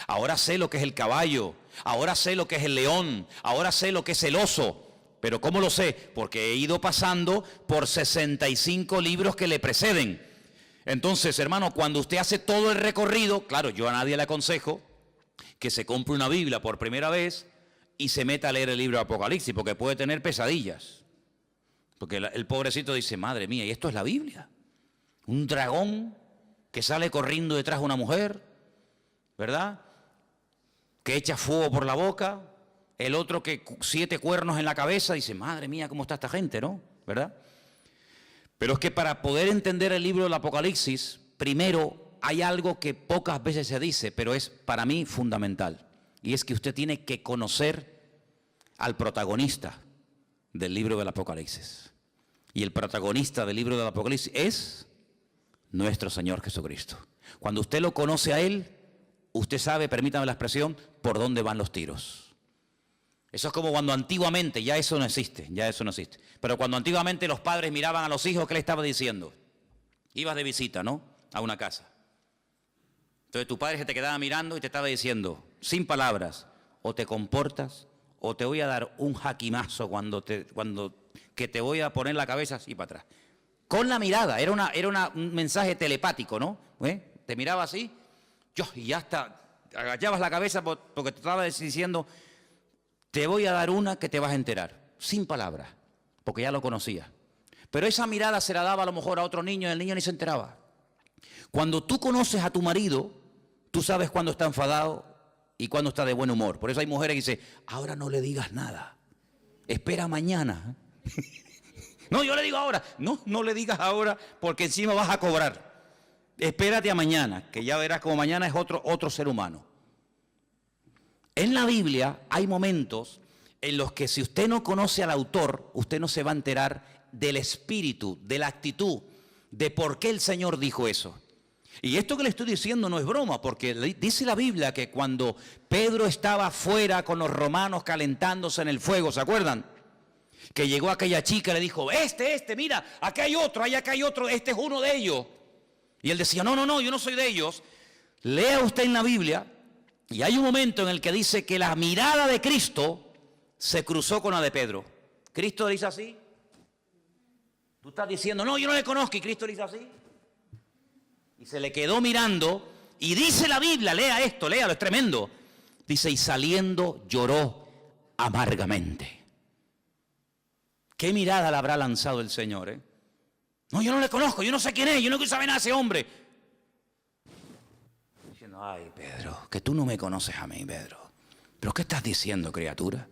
ahora sé lo que es el caballo, ahora sé lo que es el león, ahora sé lo que es el oso. ¿Pero cómo lo sé? Porque he ido pasando por 65 libros que le preceden. Entonces, hermano, cuando usted hace todo el recorrido, claro, yo a nadie le aconsejo que se compre una Biblia por primera vez y se meta a leer el libro de Apocalipsis, porque puede tener pesadillas. Porque el pobrecito dice, madre mía, ¿y esto es la Biblia? Un dragón que sale corriendo detrás de una mujer, ¿verdad? Que echa fuego por la boca, el otro que 7 cuernos en la cabeza, dice, madre mía, ¿cómo está esta gente, no? ¿Verdad? Pero es que para poder entender el libro del Apocalipsis, primero hay algo que pocas veces se dice, pero es para mí fundamental. Y es que usted tiene que conocer al protagonista del libro del Apocalipsis. Y el protagonista del libro del Apocalipsis es nuestro Señor Jesucristo. Cuando usted lo conoce a Él, usted sabe, permítame la expresión, por dónde van los tiros. Eso es como cuando antiguamente, ya eso no existe. Pero cuando antiguamente los padres miraban a los hijos, ¿qué le estaba diciendo? Ibas de visita, ¿no? A una casa. Entonces tu padre se te quedaba mirando y te estaba diciendo, sin palabras, o te comportas, o te voy a dar un jaquimazo que te voy a poner la cabeza así para atrás. Con la mirada, era un mensaje telepático, ¿no? Te miraba así, y ya hasta agachabas la cabeza porque te estaba diciendo, te voy a dar una que te vas a enterar, sin palabras, porque ya lo conocía. Pero esa mirada se la daba a lo mejor a otro niño y el niño ni se enteraba. Cuando tú conoces a tu marido, tú sabes cuándo está enfadado y cuándo está de buen humor. Por eso hay mujeres que dicen, ahora no le digas nada, espera mañana. No, yo le digo ahora. No le digas ahora porque encima vas a cobrar. Espérate a mañana, que ya verás como mañana es otro ser humano. En la Biblia hay momentos en los que si usted no conoce al autor, usted no se va a enterar del espíritu, de la actitud, de por qué el Señor dijo eso. Y esto que le estoy diciendo no es broma, porque dice la Biblia que cuando Pedro estaba afuera con los romanos calentándose en el fuego, ¿se acuerdan? Que llegó aquella chica y le dijo, mira, acá hay otro, acá hay otro, este es uno de ellos. Y él decía, no, yo no soy de ellos. Lea usted en la Biblia, y hay un momento en el que dice que la mirada de Cristo se cruzó con la de Pedro. Cristo le dice así. Tú estás diciendo, no, yo no le conozco, y Cristo le dice así. Y se le quedó mirando, y dice la Biblia, lea esto, léalo, es tremendo. Dice, y saliendo lloró amargamente. ¿Qué mirada le habrá lanzado el Señor? No, yo no le conozco, yo no sé quién es, yo no quiero saber nada de ese hombre. Diciendo, ay, Pedro, que tú no me conoces a mí, Pedro. ¿Pero qué estás diciendo, criatura?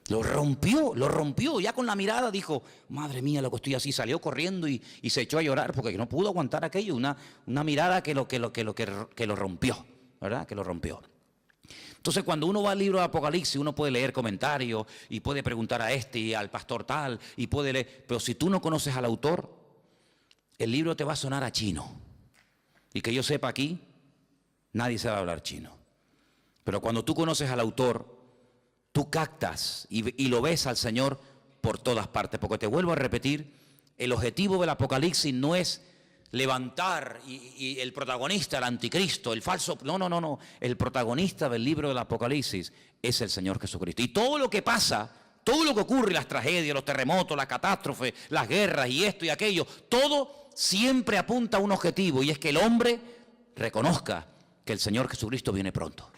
Lo rompió, ya con la mirada dijo, madre mía, lo que estoy así, salió corriendo y se echó a llorar porque no pudo aguantar aquello, una mirada que lo rompió, ¿verdad? Que lo rompió. Entonces, cuando uno va al libro de Apocalipsis, uno puede leer comentarios y puede preguntar a este y al pastor tal, y puede leer, pero si tú no conoces al autor, el libro te va a sonar a chino. Y que yo sepa aquí, nadie sabe hablar chino. Pero cuando tú conoces al autor, tú captas y lo ves al Señor por todas partes. Porque te vuelvo a repetir, el objetivo del Apocalipsis no es levantar y el protagonista, el anticristo, el falso. No. El protagonista del libro del Apocalipsis es el Señor Jesucristo. Y todo lo que pasa, todo lo que ocurre, las tragedias, los terremotos, las catástrofes, las guerras y esto y aquello, todo siempre apunta a un objetivo, y es que el hombre reconozca que el Señor Jesucristo viene pronto.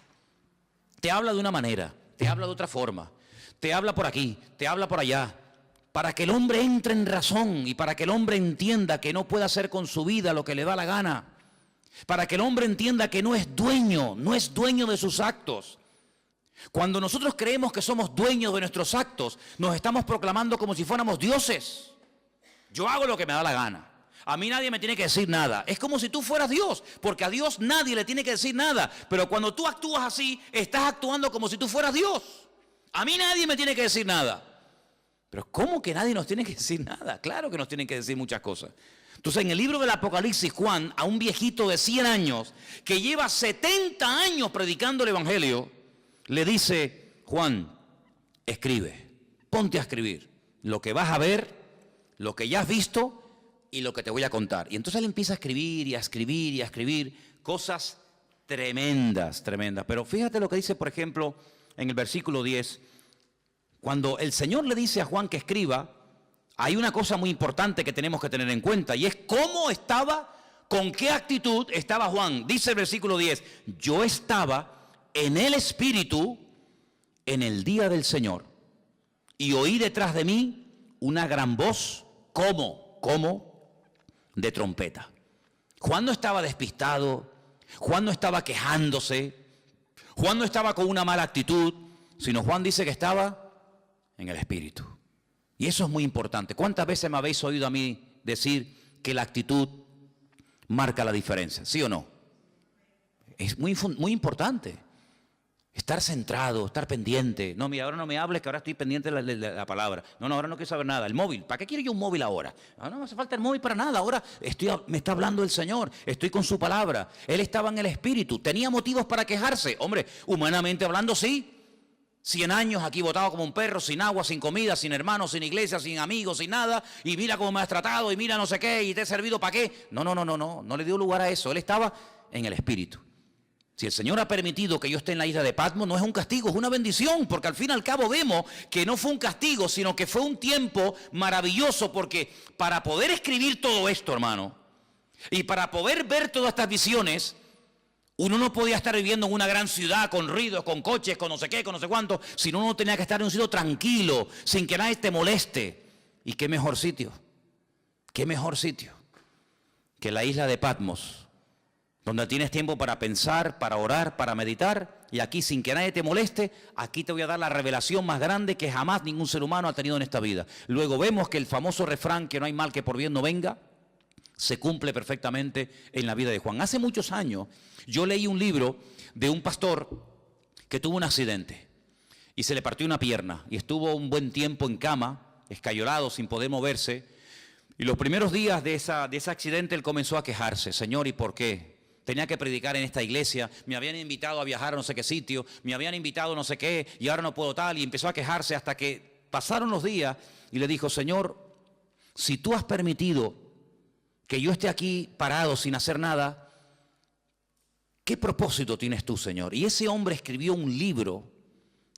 Te habla de una manera, te habla de otra forma, te habla por aquí, te habla por allá, para que el hombre entre en razón y para que el hombre entienda que no puede hacer con su vida lo que le da la gana, para que el hombre entienda que no es dueño de sus actos. Cuando nosotros creemos que somos dueños de nuestros actos, nos estamos proclamando como si fuéramos dioses. Yo hago lo que me da la gana. A mí nadie me tiene que decir nada. Es como si tú fueras Dios, porque a Dios nadie le tiene que decir nada. Pero cuando tú actúas así, estás actuando como si tú fueras Dios. A mí nadie me tiene que decir nada. Pero ¿cómo que nadie nos tiene que decir nada? Claro que nos tienen que decir muchas cosas. Entonces, en el libro del Apocalipsis, Juan, a un viejito de 100 años, que lleva 70 años predicando el Evangelio, le dice, Juan, escribe, ponte a escribir lo que vas a ver, lo que ya has visto y lo que te voy a contar. Y entonces él empieza a escribir y a escribir y a escribir cosas tremendas. Pero fíjate lo que dice, por ejemplo, en el versículo 10, cuando el Señor le dice a Juan que escriba, hay una cosa muy importante que tenemos que tener en cuenta, y es cómo estaba, con qué actitud estaba Juan. Dice el versículo 10, yo estaba en el Espíritu en el día del Señor, y oí detrás de mí una gran voz, como de trompeta. Juan no estaba despistado, Juan no estaba quejándose, Juan no estaba con una mala actitud, sino Juan dice que estaba en el Espíritu. Y eso es muy importante. ¿Cuántas veces me habéis oído a mí decir que la actitud marca la diferencia? ¿Sí o no? Es muy importante. Estar centrado, estar pendiente. No, mira, ahora no me hables, que ahora estoy pendiente de la palabra. No, ahora no quiero saber nada. El móvil, ¿para qué quiero yo un móvil ahora? No me hace falta el móvil para nada. Ahora me está hablando el Señor, estoy con su palabra. Él estaba en el Espíritu. ¿Tenía motivos para quejarse? Hombre, humanamente hablando, sí. 100 años aquí botado como un perro, sin agua, sin comida, sin hermanos, sin iglesia, sin amigos, sin nada. Y mira cómo me has tratado, y mira no sé qué, y te he servido para qué. No le dio lugar a eso. Él estaba en el Espíritu. Si el Señor ha permitido que yo esté en la isla de Patmos, no es un castigo, es una bendición, porque al fin y al cabo vemos que no fue un castigo, sino que fue un tiempo maravilloso, porque para poder escribir todo esto, hermano, y para poder ver todas estas visiones, uno no podía estar viviendo en una gran ciudad con ruidos, con coches, con no sé qué, con no sé cuánto, sino uno tenía que estar en un sitio tranquilo, sin que nadie te moleste. ¿Y qué mejor sitio? ¿Qué mejor sitio que la isla de Patmos? Donde tienes tiempo para pensar, para orar, para meditar, y aquí sin que nadie te moleste, aquí te voy a dar la revelación más grande que jamás ningún ser humano ha tenido en esta vida. Luego vemos que el famoso refrán, que no hay mal que por bien no venga, se cumple perfectamente en la vida de Juan. Hace muchos años yo leí un libro de un pastor que tuvo un accidente, y se le partió una pierna y estuvo un buen tiempo en cama, escayolado, sin poder moverse. Y los primeros días de ese accidente él comenzó a quejarse. Señor, ¿y por qué? Tenía que predicar en esta iglesia, me habían invitado a viajar a no sé qué sitio, me habían invitado a no sé qué y ahora no puedo tal. Y empezó a quejarse hasta que pasaron los días y le dijo, Señor, si tú has permitido que yo esté aquí parado sin hacer nada, ¿qué propósito tienes tú, Señor? Y ese hombre escribió un libro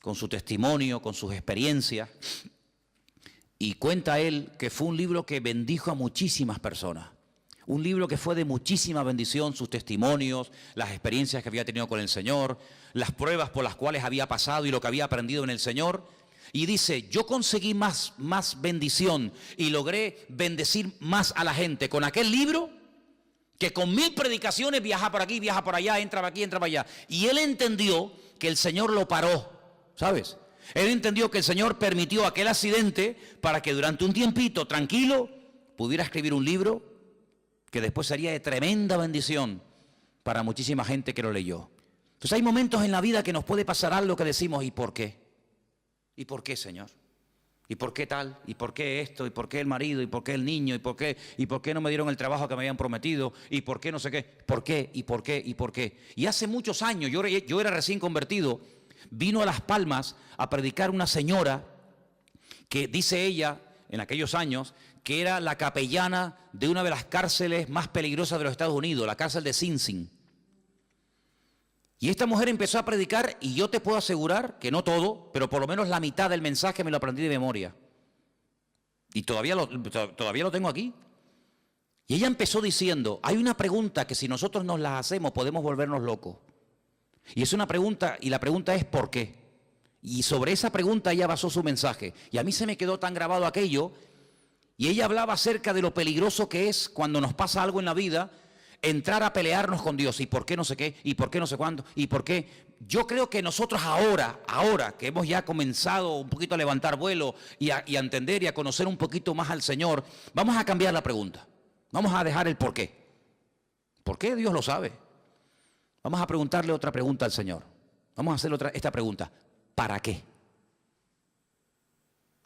con su testimonio, con sus experiencias, y cuenta él que fue un libro que bendijo a muchísimas personas. Un libro que fue de muchísima bendición, sus testimonios, las experiencias que había tenido con el Señor, las pruebas por las cuales había pasado y lo que había aprendido en el Señor. Y dice, yo conseguí más bendición y logré bendecir más a la gente con aquel libro que con 1000 predicaciones, viaja por aquí, viaja por allá, entra por aquí, entra por allá. Y él entendió que el Señor lo paró, ¿sabes? Él entendió que el Señor permitió aquel accidente para que durante un tiempito tranquilo pudiera escribir un libro que después sería de tremenda bendición para muchísima gente que lo leyó. Entonces hay momentos en la vida que nos puede pasar algo que decimos, ¿y por qué? ¿Y por qué, Señor? ¿Y por qué tal? ¿Y por qué esto? ¿Y por qué el marido? ¿Y por qué el niño? ¿Y por qué no me dieron el trabajo que me habían prometido? ¿Y por qué no sé qué? ¿Por qué? ¿Y por qué? ¿Y por qué? Y hace muchos años, yo era recién convertido, vino a Las Palmas a predicar una señora que dice ella, en aquellos años, que era la capellana de una de las cárceles más peligrosas de los Estados Unidos, la cárcel de Sing Sing. Y esta mujer empezó a predicar y yo te puedo asegurar que no todo, pero por lo menos la mitad del mensaje me lo aprendí de memoria. Y todavía lo tengo aquí. Y ella empezó diciendo, hay una pregunta que si nosotros nos la hacemos podemos volvernos locos. Y es una pregunta, y la pregunta es ¿por qué? Y sobre esa pregunta ella basó su mensaje. Y a mí se me quedó tan grabado aquello. Y ella hablaba acerca de lo peligroso que es cuando nos pasa algo en la vida, entrar a pelearnos con Dios. ¿Y por qué no sé qué? ¿Y por qué no sé cuándo? ¿Y por qué? Yo creo que nosotros ahora que hemos ya comenzado un poquito a levantar vuelo y a entender y a conocer un poquito más al Señor, vamos a cambiar la pregunta. Vamos a dejar el por qué. ¿Por qué? Dios lo sabe. Vamos a preguntarle otra pregunta al Señor. Vamos a hacerle esta pregunta. ¿Para qué?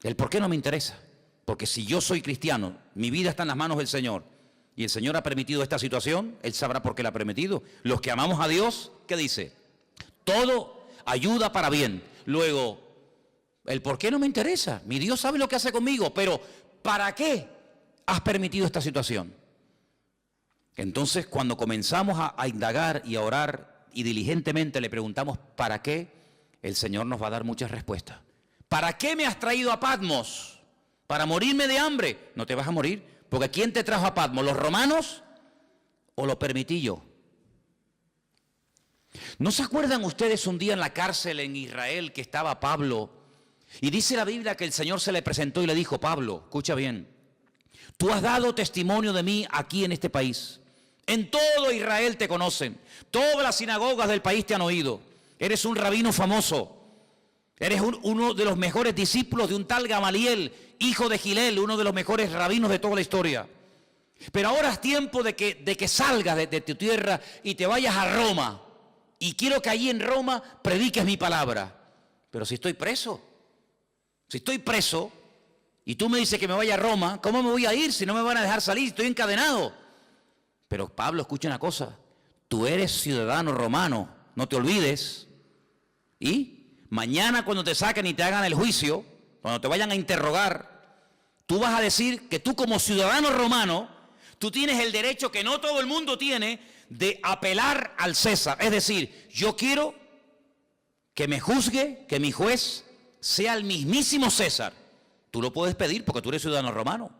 El por qué no me interesa. Porque si yo soy cristiano, mi vida está en las manos del Señor y el Señor ha permitido esta situación, Él sabrá por qué la ha permitido. Los que amamos a Dios, ¿qué dice? Todo ayuda para bien. Luego, el por qué no me interesa. Mi Dios sabe lo que hace conmigo, pero ¿para qué has permitido esta situación? Entonces, cuando comenzamos a indagar y a orar y diligentemente le preguntamos ¿para qué? El Señor nos va a dar muchas respuestas. ¿Para qué me has traído a Patmos? ¿Para morirme de hambre? No te vas a morir. Porque ¿quién te trajo a Patmos? ¿Los romanos o lo permití yo? ¿No se acuerdan ustedes un día en la cárcel en Israel que estaba Pablo? Y dice la Biblia que el Señor se le presentó y le dijo, Pablo, escucha bien, tú has dado testimonio de mí aquí en este país. En todo Israel te conocen. Todas las sinagogas del país te han oído. Eres un rabino famoso. Eres uno de los mejores discípulos de un tal Gamaliel, hijo de Gilel, uno de los mejores rabinos de toda la historia. Pero ahora es tiempo de que salgas de tu tierra y te vayas a Roma. Y quiero que allí en Roma prediques mi palabra. Pero si estoy preso y tú me dices que me vaya a Roma, ¿cómo me voy a ir si no me van a dejar salir? Estoy encadenado. Pero Pablo, escucha una cosa, tú eres ciudadano romano, no te olvides. ¿Y? Mañana cuando te saquen y te hagan el juicio, cuando te vayan a interrogar, tú vas a decir que tú como ciudadano romano, tú tienes el derecho que no todo el mundo tiene de apelar al César. Es decir, yo quiero que me juzgue, que mi juez sea el mismísimo César. Tú lo puedes pedir porque tú eres ciudadano romano.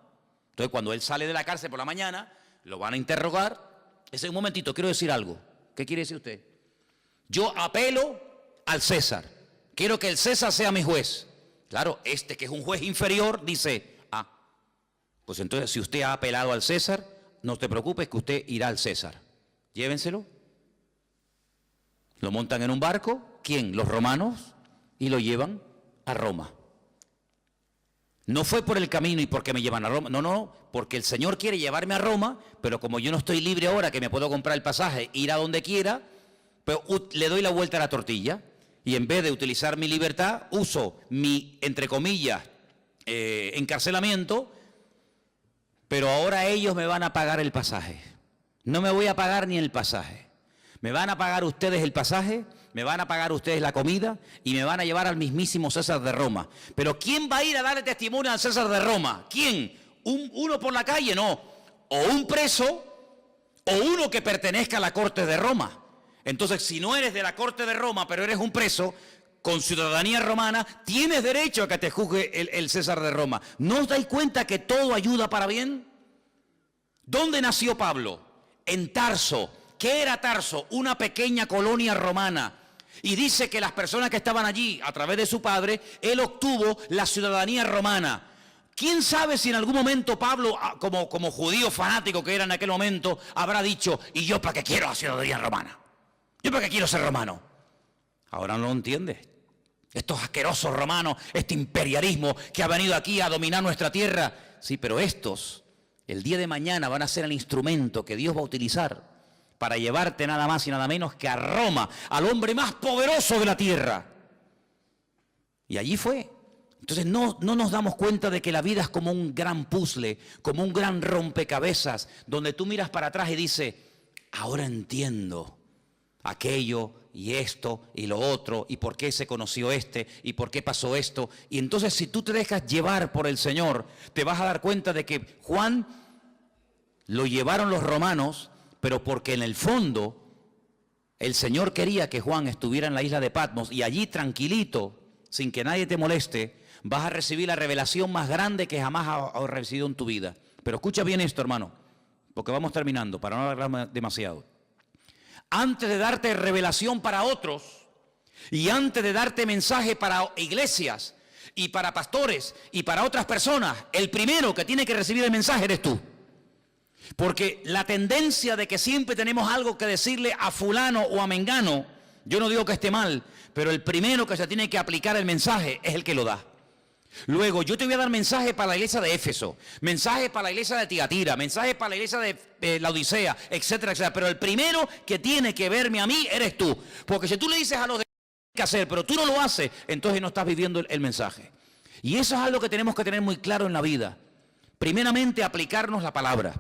Entonces cuando él sale de la cárcel por la mañana, lo van a interrogar. Ese un momentito, quiero decir algo. ¿Qué quiere decir usted? Yo apelo al César. Quiero que el César sea mi juez. Claro, este que es un juez inferior dice, pues entonces si usted ha apelado al César, no te preocupes que usted irá al César. Llévenselo. Lo montan en un barco. ¿Quién? Los romanos. Y lo llevan a Roma. No fue por el camino y porque me llevan a Roma. No, porque el Señor quiere llevarme a Roma, pero como yo no estoy libre ahora, que me puedo comprar el pasaje, ir a donde quiera, pero le doy la vuelta a la tortilla. Y en vez de utilizar mi libertad, uso mi, entre comillas, encarcelamiento, pero ahora ellos me van a pagar el pasaje. No me voy a pagar ni el pasaje. Me van a pagar ustedes el pasaje, me van a pagar ustedes la comida y me van a llevar al mismísimo César de Roma. Pero ¿quién va a ir a darle testimonio al César de Roma? ¿Quién? ¿Uno por la calle? No. O un preso o uno que pertenezca a la corte de Roma. Entonces, si no eres de la corte de Roma, pero eres un preso con ciudadanía romana, tienes derecho a que te juzgue el César de Roma. ¿No os dais cuenta que todo ayuda para bien? ¿Dónde nació Pablo? En Tarso. ¿Qué era Tarso? Una pequeña colonia romana. Y dice que las personas que estaban allí, a través de su padre, él obtuvo la ciudadanía romana. ¿Quién sabe si en algún momento Pablo, como judío fanático que era en aquel momento, habrá dicho, ¿y yo para qué quiero la ciudadanía romana? ¿Yo para qué quiero ser romano? Ahora no lo entiende. Estos asquerosos romanos, este imperialismo que ha venido aquí a dominar nuestra tierra. Sí, pero estos, el día de mañana van a ser el instrumento que Dios va a utilizar para llevarte nada más y nada menos que a Roma, al hombre más poderoso de la tierra. Y allí fue. Entonces no nos damos cuenta de que la vida es como un gran puzzle, como un gran rompecabezas, donde tú miras para atrás y dices, ahora entiendo aquello y esto y lo otro, y por qué se conoció este, y por qué pasó esto. Y entonces si tú te dejas llevar por el Señor, te vas a dar cuenta de que Juan lo llevaron los romanos, pero porque en el fondo el Señor quería que Juan estuviera en la isla de Patmos y allí tranquilito, sin que nadie te moleste, vas a recibir la revelación más grande que jamás has recibido en tu vida. Pero escucha bien esto, hermano, porque vamos terminando, para no alargar demasiado. Antes de darte revelación para otros y antes de darte mensaje para iglesias y para pastores y para otras personas, el primero que tiene que recibir el mensaje eres tú. Porque la tendencia de que siempre tenemos algo que decirle a fulano o a mengano, yo no digo que esté mal, pero el primero que se tiene que aplicar el mensaje es el que lo da. Luego, yo te voy a dar mensaje para la iglesia de Éfeso, mensaje para la iglesia de Tiatira, mensaje para la iglesia de la Odisea, etcétera, etcétera. Pero el primero que tiene que verme a mí eres tú. Porque si tú le dices a los demás qué hacer, pero tú no lo haces, entonces no estás viviendo el mensaje. Y eso es algo que tenemos que tener muy claro en la vida. Primeramente, aplicarnos la palabra.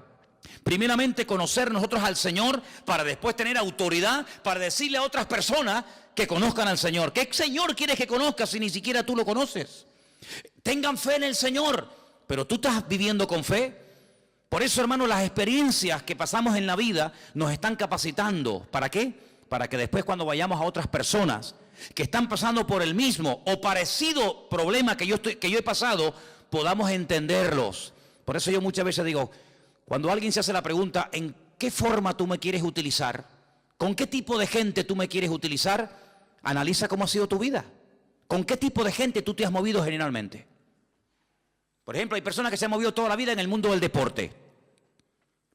Primeramente, conocer nosotros al Señor para después tener autoridad para decirle a otras personas que conozcan al Señor. ¿Qué Señor quieres que conozcas si ni siquiera tú lo conoces? Tengan fe en el Señor, pero tú estás viviendo con fe. Por eso, hermano, las experiencias que pasamos en la vida nos están capacitando. ¿Para qué? Para que después cuando vayamos a otras personas que están pasando por el mismo o parecido problema que yo he pasado, podamos entenderlos. Por eso yo muchas veces digo, cuando alguien se hace la pregunta, ¿en qué forma tú me quieres utilizar? ¿Con qué tipo de gente tú me quieres utilizar? Analiza cómo ha sido tu vida. ¿Con qué tipo de gente tú te has movido generalmente? Por ejemplo, hay personas que se han movido toda la vida en el mundo del deporte.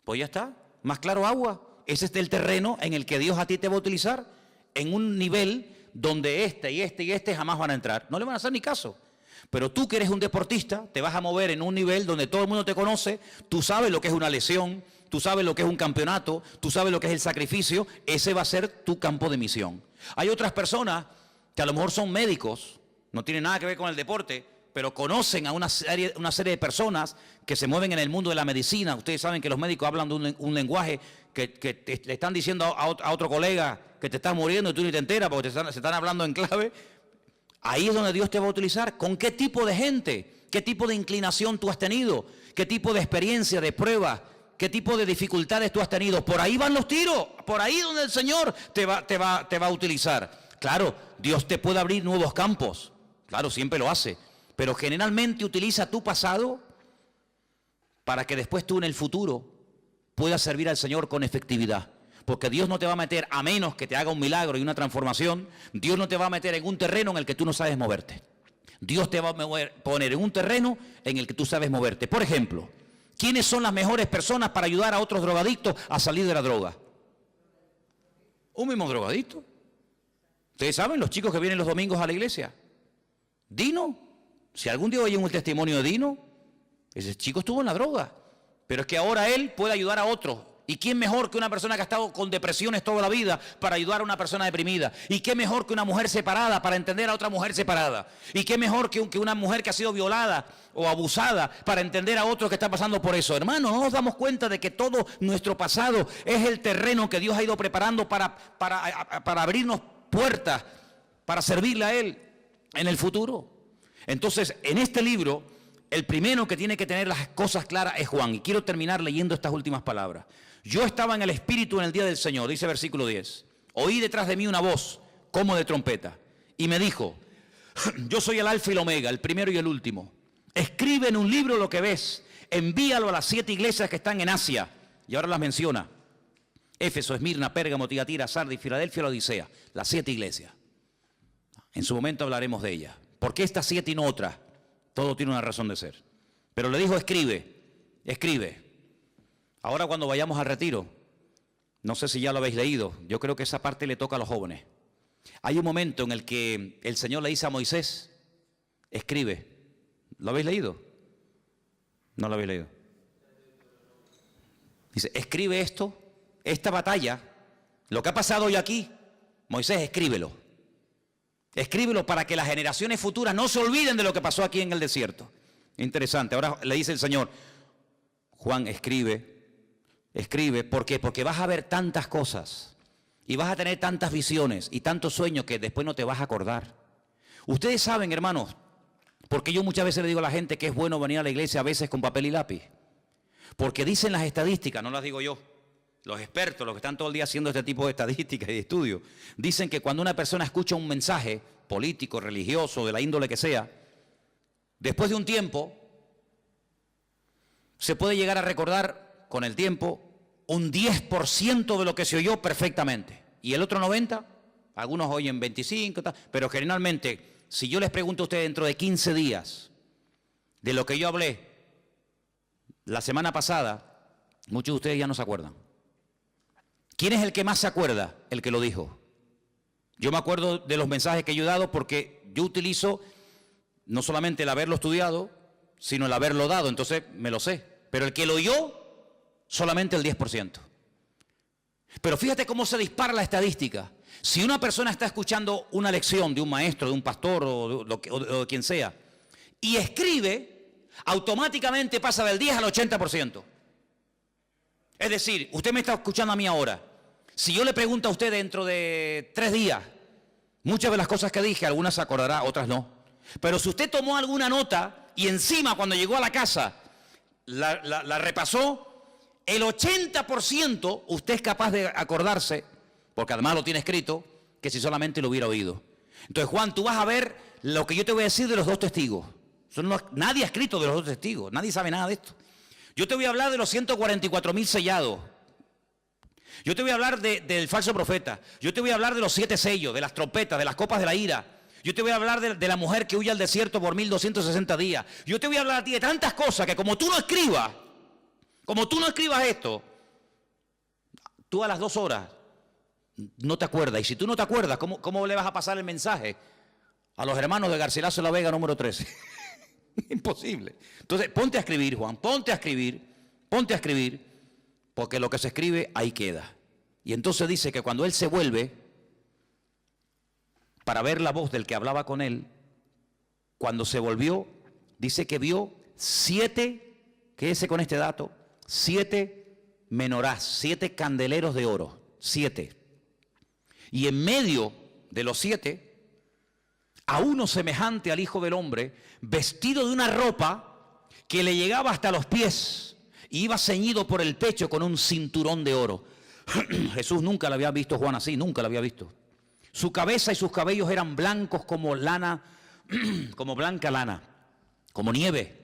Pues ya está, más claro agua. Ese es el terreno en el que Dios a ti te va a utilizar en un nivel donde este y este y este jamás van a entrar. No le van a hacer ni caso. Pero tú que eres un deportista, te vas a mover en un nivel donde todo el mundo te conoce, tú sabes lo que es una lesión, tú sabes lo que es un campeonato, tú sabes lo que es el sacrificio, ese va a ser tu campo de misión. Hay otras personas que a lo mejor son médicos, no tienen nada que ver con el deporte, pero conocen a una serie de personas que se mueven en el mundo de la medicina. Ustedes saben que los médicos hablan de un lenguaje que le están diciendo a otro colega que te estás muriendo y tú ni te enteras porque se están hablando en clave. Ahí es donde Dios te va a utilizar. ¿Con qué tipo de gente? ¿Qué tipo de inclinación tú has tenido? ¿Qué tipo de experiencia, de prueba? ¿Qué tipo de dificultades tú has tenido? Por ahí van los tiros. Por ahí donde el Señor te va a utilizar. Claro, Dios te puede abrir nuevos campos. Claro, siempre lo hace. Pero generalmente utiliza tu pasado para que después tú en el futuro puedas servir al Señor con efectividad. Porque Dios no te va a meter, a menos que te haga un milagro y una transformación, Dios no te va a meter en un terreno en el que tú no sabes moverte. Dios te va a poner en un terreno en el que tú sabes moverte. Por ejemplo, ¿quiénes son las mejores personas para ayudar a otros drogadictos a salir de la droga? Un mismo drogadicto. Ustedes saben, los chicos que vienen los domingos a la iglesia. Dino, si algún día oyen un testimonio de Dino, ese chico estuvo en la droga. Pero es que ahora él puede ayudar a otros. ¿Y quién mejor que una persona que ha estado con depresiones toda la vida para ayudar a una persona deprimida? ¿Y qué mejor que una mujer separada para entender a otra mujer separada? ¿Y qué mejor que una mujer que ha sido violada o abusada para entender a otro que está pasando por eso? Hermano, no nos damos cuenta de que todo nuestro pasado es el terreno que Dios ha ido preparando para abrirnos puertas, para servirle a Él en el futuro. Entonces, en este libro, el primero que tiene que tener las cosas claras es Juan. Y quiero terminar leyendo estas últimas palabras. Yo estaba en el Espíritu en el día del Señor, dice versículo 10. Oí detrás de mí una voz como de trompeta y me dijo: yo soy el Alfa y el Omega, el primero y el último. Escribe en un libro lo que ves, envíalo a las 7 iglesias que están en Asia. Y ahora las menciona: Éfeso, Esmirna, Pérgamo, Tiatira, Sardis, Filadelfia, la Odisea. Las 7 iglesias. En su momento hablaremos de ellas. ¿Por qué estas 7 y no otras? Todo tiene una razón de ser. Pero le dijo: escribe, escribe. Ahora cuando vayamos al retiro, no sé si ya lo habéis leído, yo creo que esa parte le toca a los jóvenes. Hay un momento en el que el Señor le dice a Moisés: escribe. ¿Lo habéis leído? No lo habéis leído. Dice: escribe esto, esta batalla, lo que ha pasado hoy aquí. Moisés, escríbelo. Escríbelo para que las generaciones futuras no se olviden de lo que pasó aquí en el desierto. Interesante. Ahora le dice el Señor: Juan, escribe. Escribe. ¿Por qué? Porque vas a ver tantas cosas y vas a tener tantas visiones y tantos sueños que después no te vas a acordar. Ustedes saben, hermanos, porque yo muchas veces le digo a la gente que es bueno venir a la iglesia a veces con papel y lápiz. Porque dicen las estadísticas, no las digo yo, los expertos, los que están todo el día haciendo este tipo de estadísticas y de estudios, dicen que cuando una persona escucha un mensaje político, religioso, de la índole que sea, después de un tiempo, se puede llegar a recordar con el tiempo un 10% de lo que se oyó perfectamente. Y el otro 90%, algunos oyen 25%, pero generalmente, si yo les pregunto a ustedes dentro de 15 días de lo que yo hablé la semana pasada, muchos de ustedes ya no se acuerdan. ¿Quién es el que más se acuerda? El que lo dijo. Yo me acuerdo de los mensajes que yo he dado porque yo utilizo no solamente el haberlo estudiado, sino el haberlo dado, entonces me lo sé. Pero el que lo oyó, solamente el 10%. Pero fíjate cómo se dispara la estadística. Si una persona está escuchando una lección de un maestro, de un pastor o de quien sea, y escribe, automáticamente pasa del 10 al 80%. Es decir, usted me está escuchando a mí ahora. Si yo le pregunto a usted dentro de 3 días, muchas de las cosas que dije, algunas se acordará, otras no. Pero si usted tomó alguna nota y encima cuando llegó a la casa la repasó, el 80% usted es capaz de acordarse, porque además lo tiene escrito, que si solamente lo hubiera oído. Entonces, Juan, tú vas a ver lo que yo te voy a decir de los 2 testigos. Nadie ha escrito de los 2 testigos, nadie sabe nada de esto. Yo te voy a hablar de los 144.000 sellados. Yo te voy a hablar del falso profeta. Yo te voy a hablar de los 7 sellos, de las trompetas, de las copas de la ira. Yo te voy a hablar de la mujer que huye al desierto por 1260 días. Yo te voy a hablar a ti de tantas cosas que como tú no escribas esto, tú a las 2 horas no te acuerdas. Y si tú no te acuerdas, ¿cómo le vas a pasar el mensaje a los hermanos de Garcilaso de la Vega número 13? Imposible. Entonces, ponte a escribir, Juan, ponte a escribir, porque lo que se escribe ahí queda. Y entonces dice que cuando él se vuelve para ver la voz del que hablaba con él, cuando se volvió, dice que vio 7, quédese con este dato, 7 menorás, 7 candeleros de oro, 7. Y en medio de los 7, a uno semejante al Hijo del Hombre, vestido de una ropa que le llegaba hasta los pies, y iba ceñido por el pecho con un cinturón de oro. Jesús nunca lo había visto, Juan, así, nunca lo había visto. Su cabeza y sus cabellos eran blancos como lana, como blanca lana, como nieve.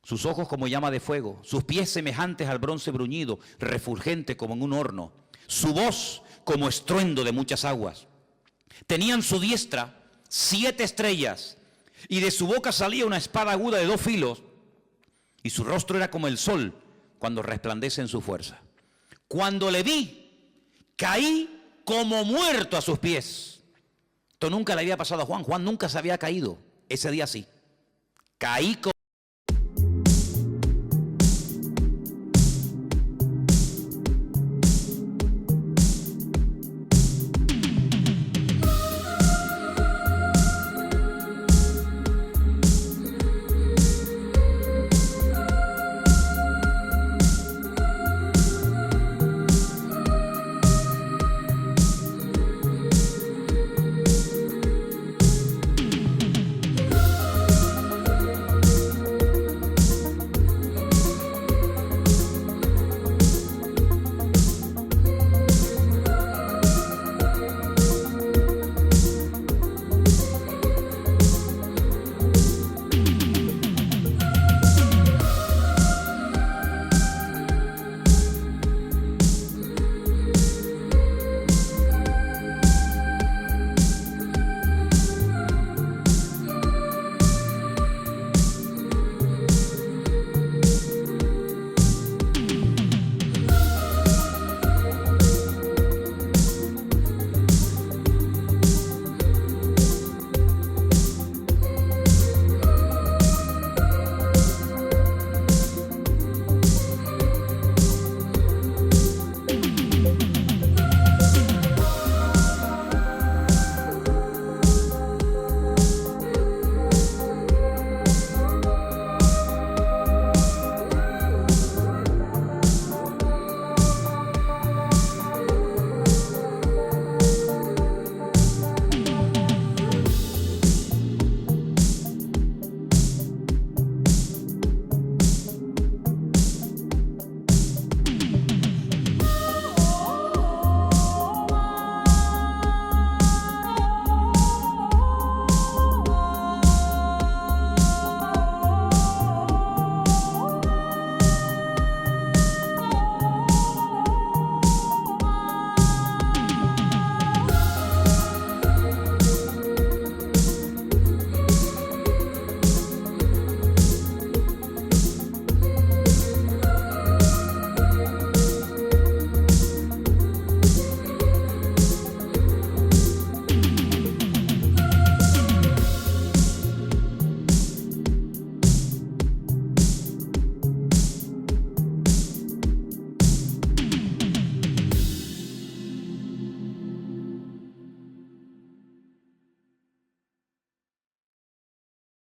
Sus ojos como llama de fuego, sus pies semejantes al bronce bruñido, refulgente como en un horno. Su voz como estruendo de muchas aguas. Tenía en su diestra 7 estrellas, y de su boca salía una espada aguda de 2 filos, y su rostro era como el sol cuando resplandece en su fuerza. Cuando le vi, caí como muerto a sus pies. Esto nunca le había pasado a Juan. Juan nunca se había caído. Ese día sí. Caí como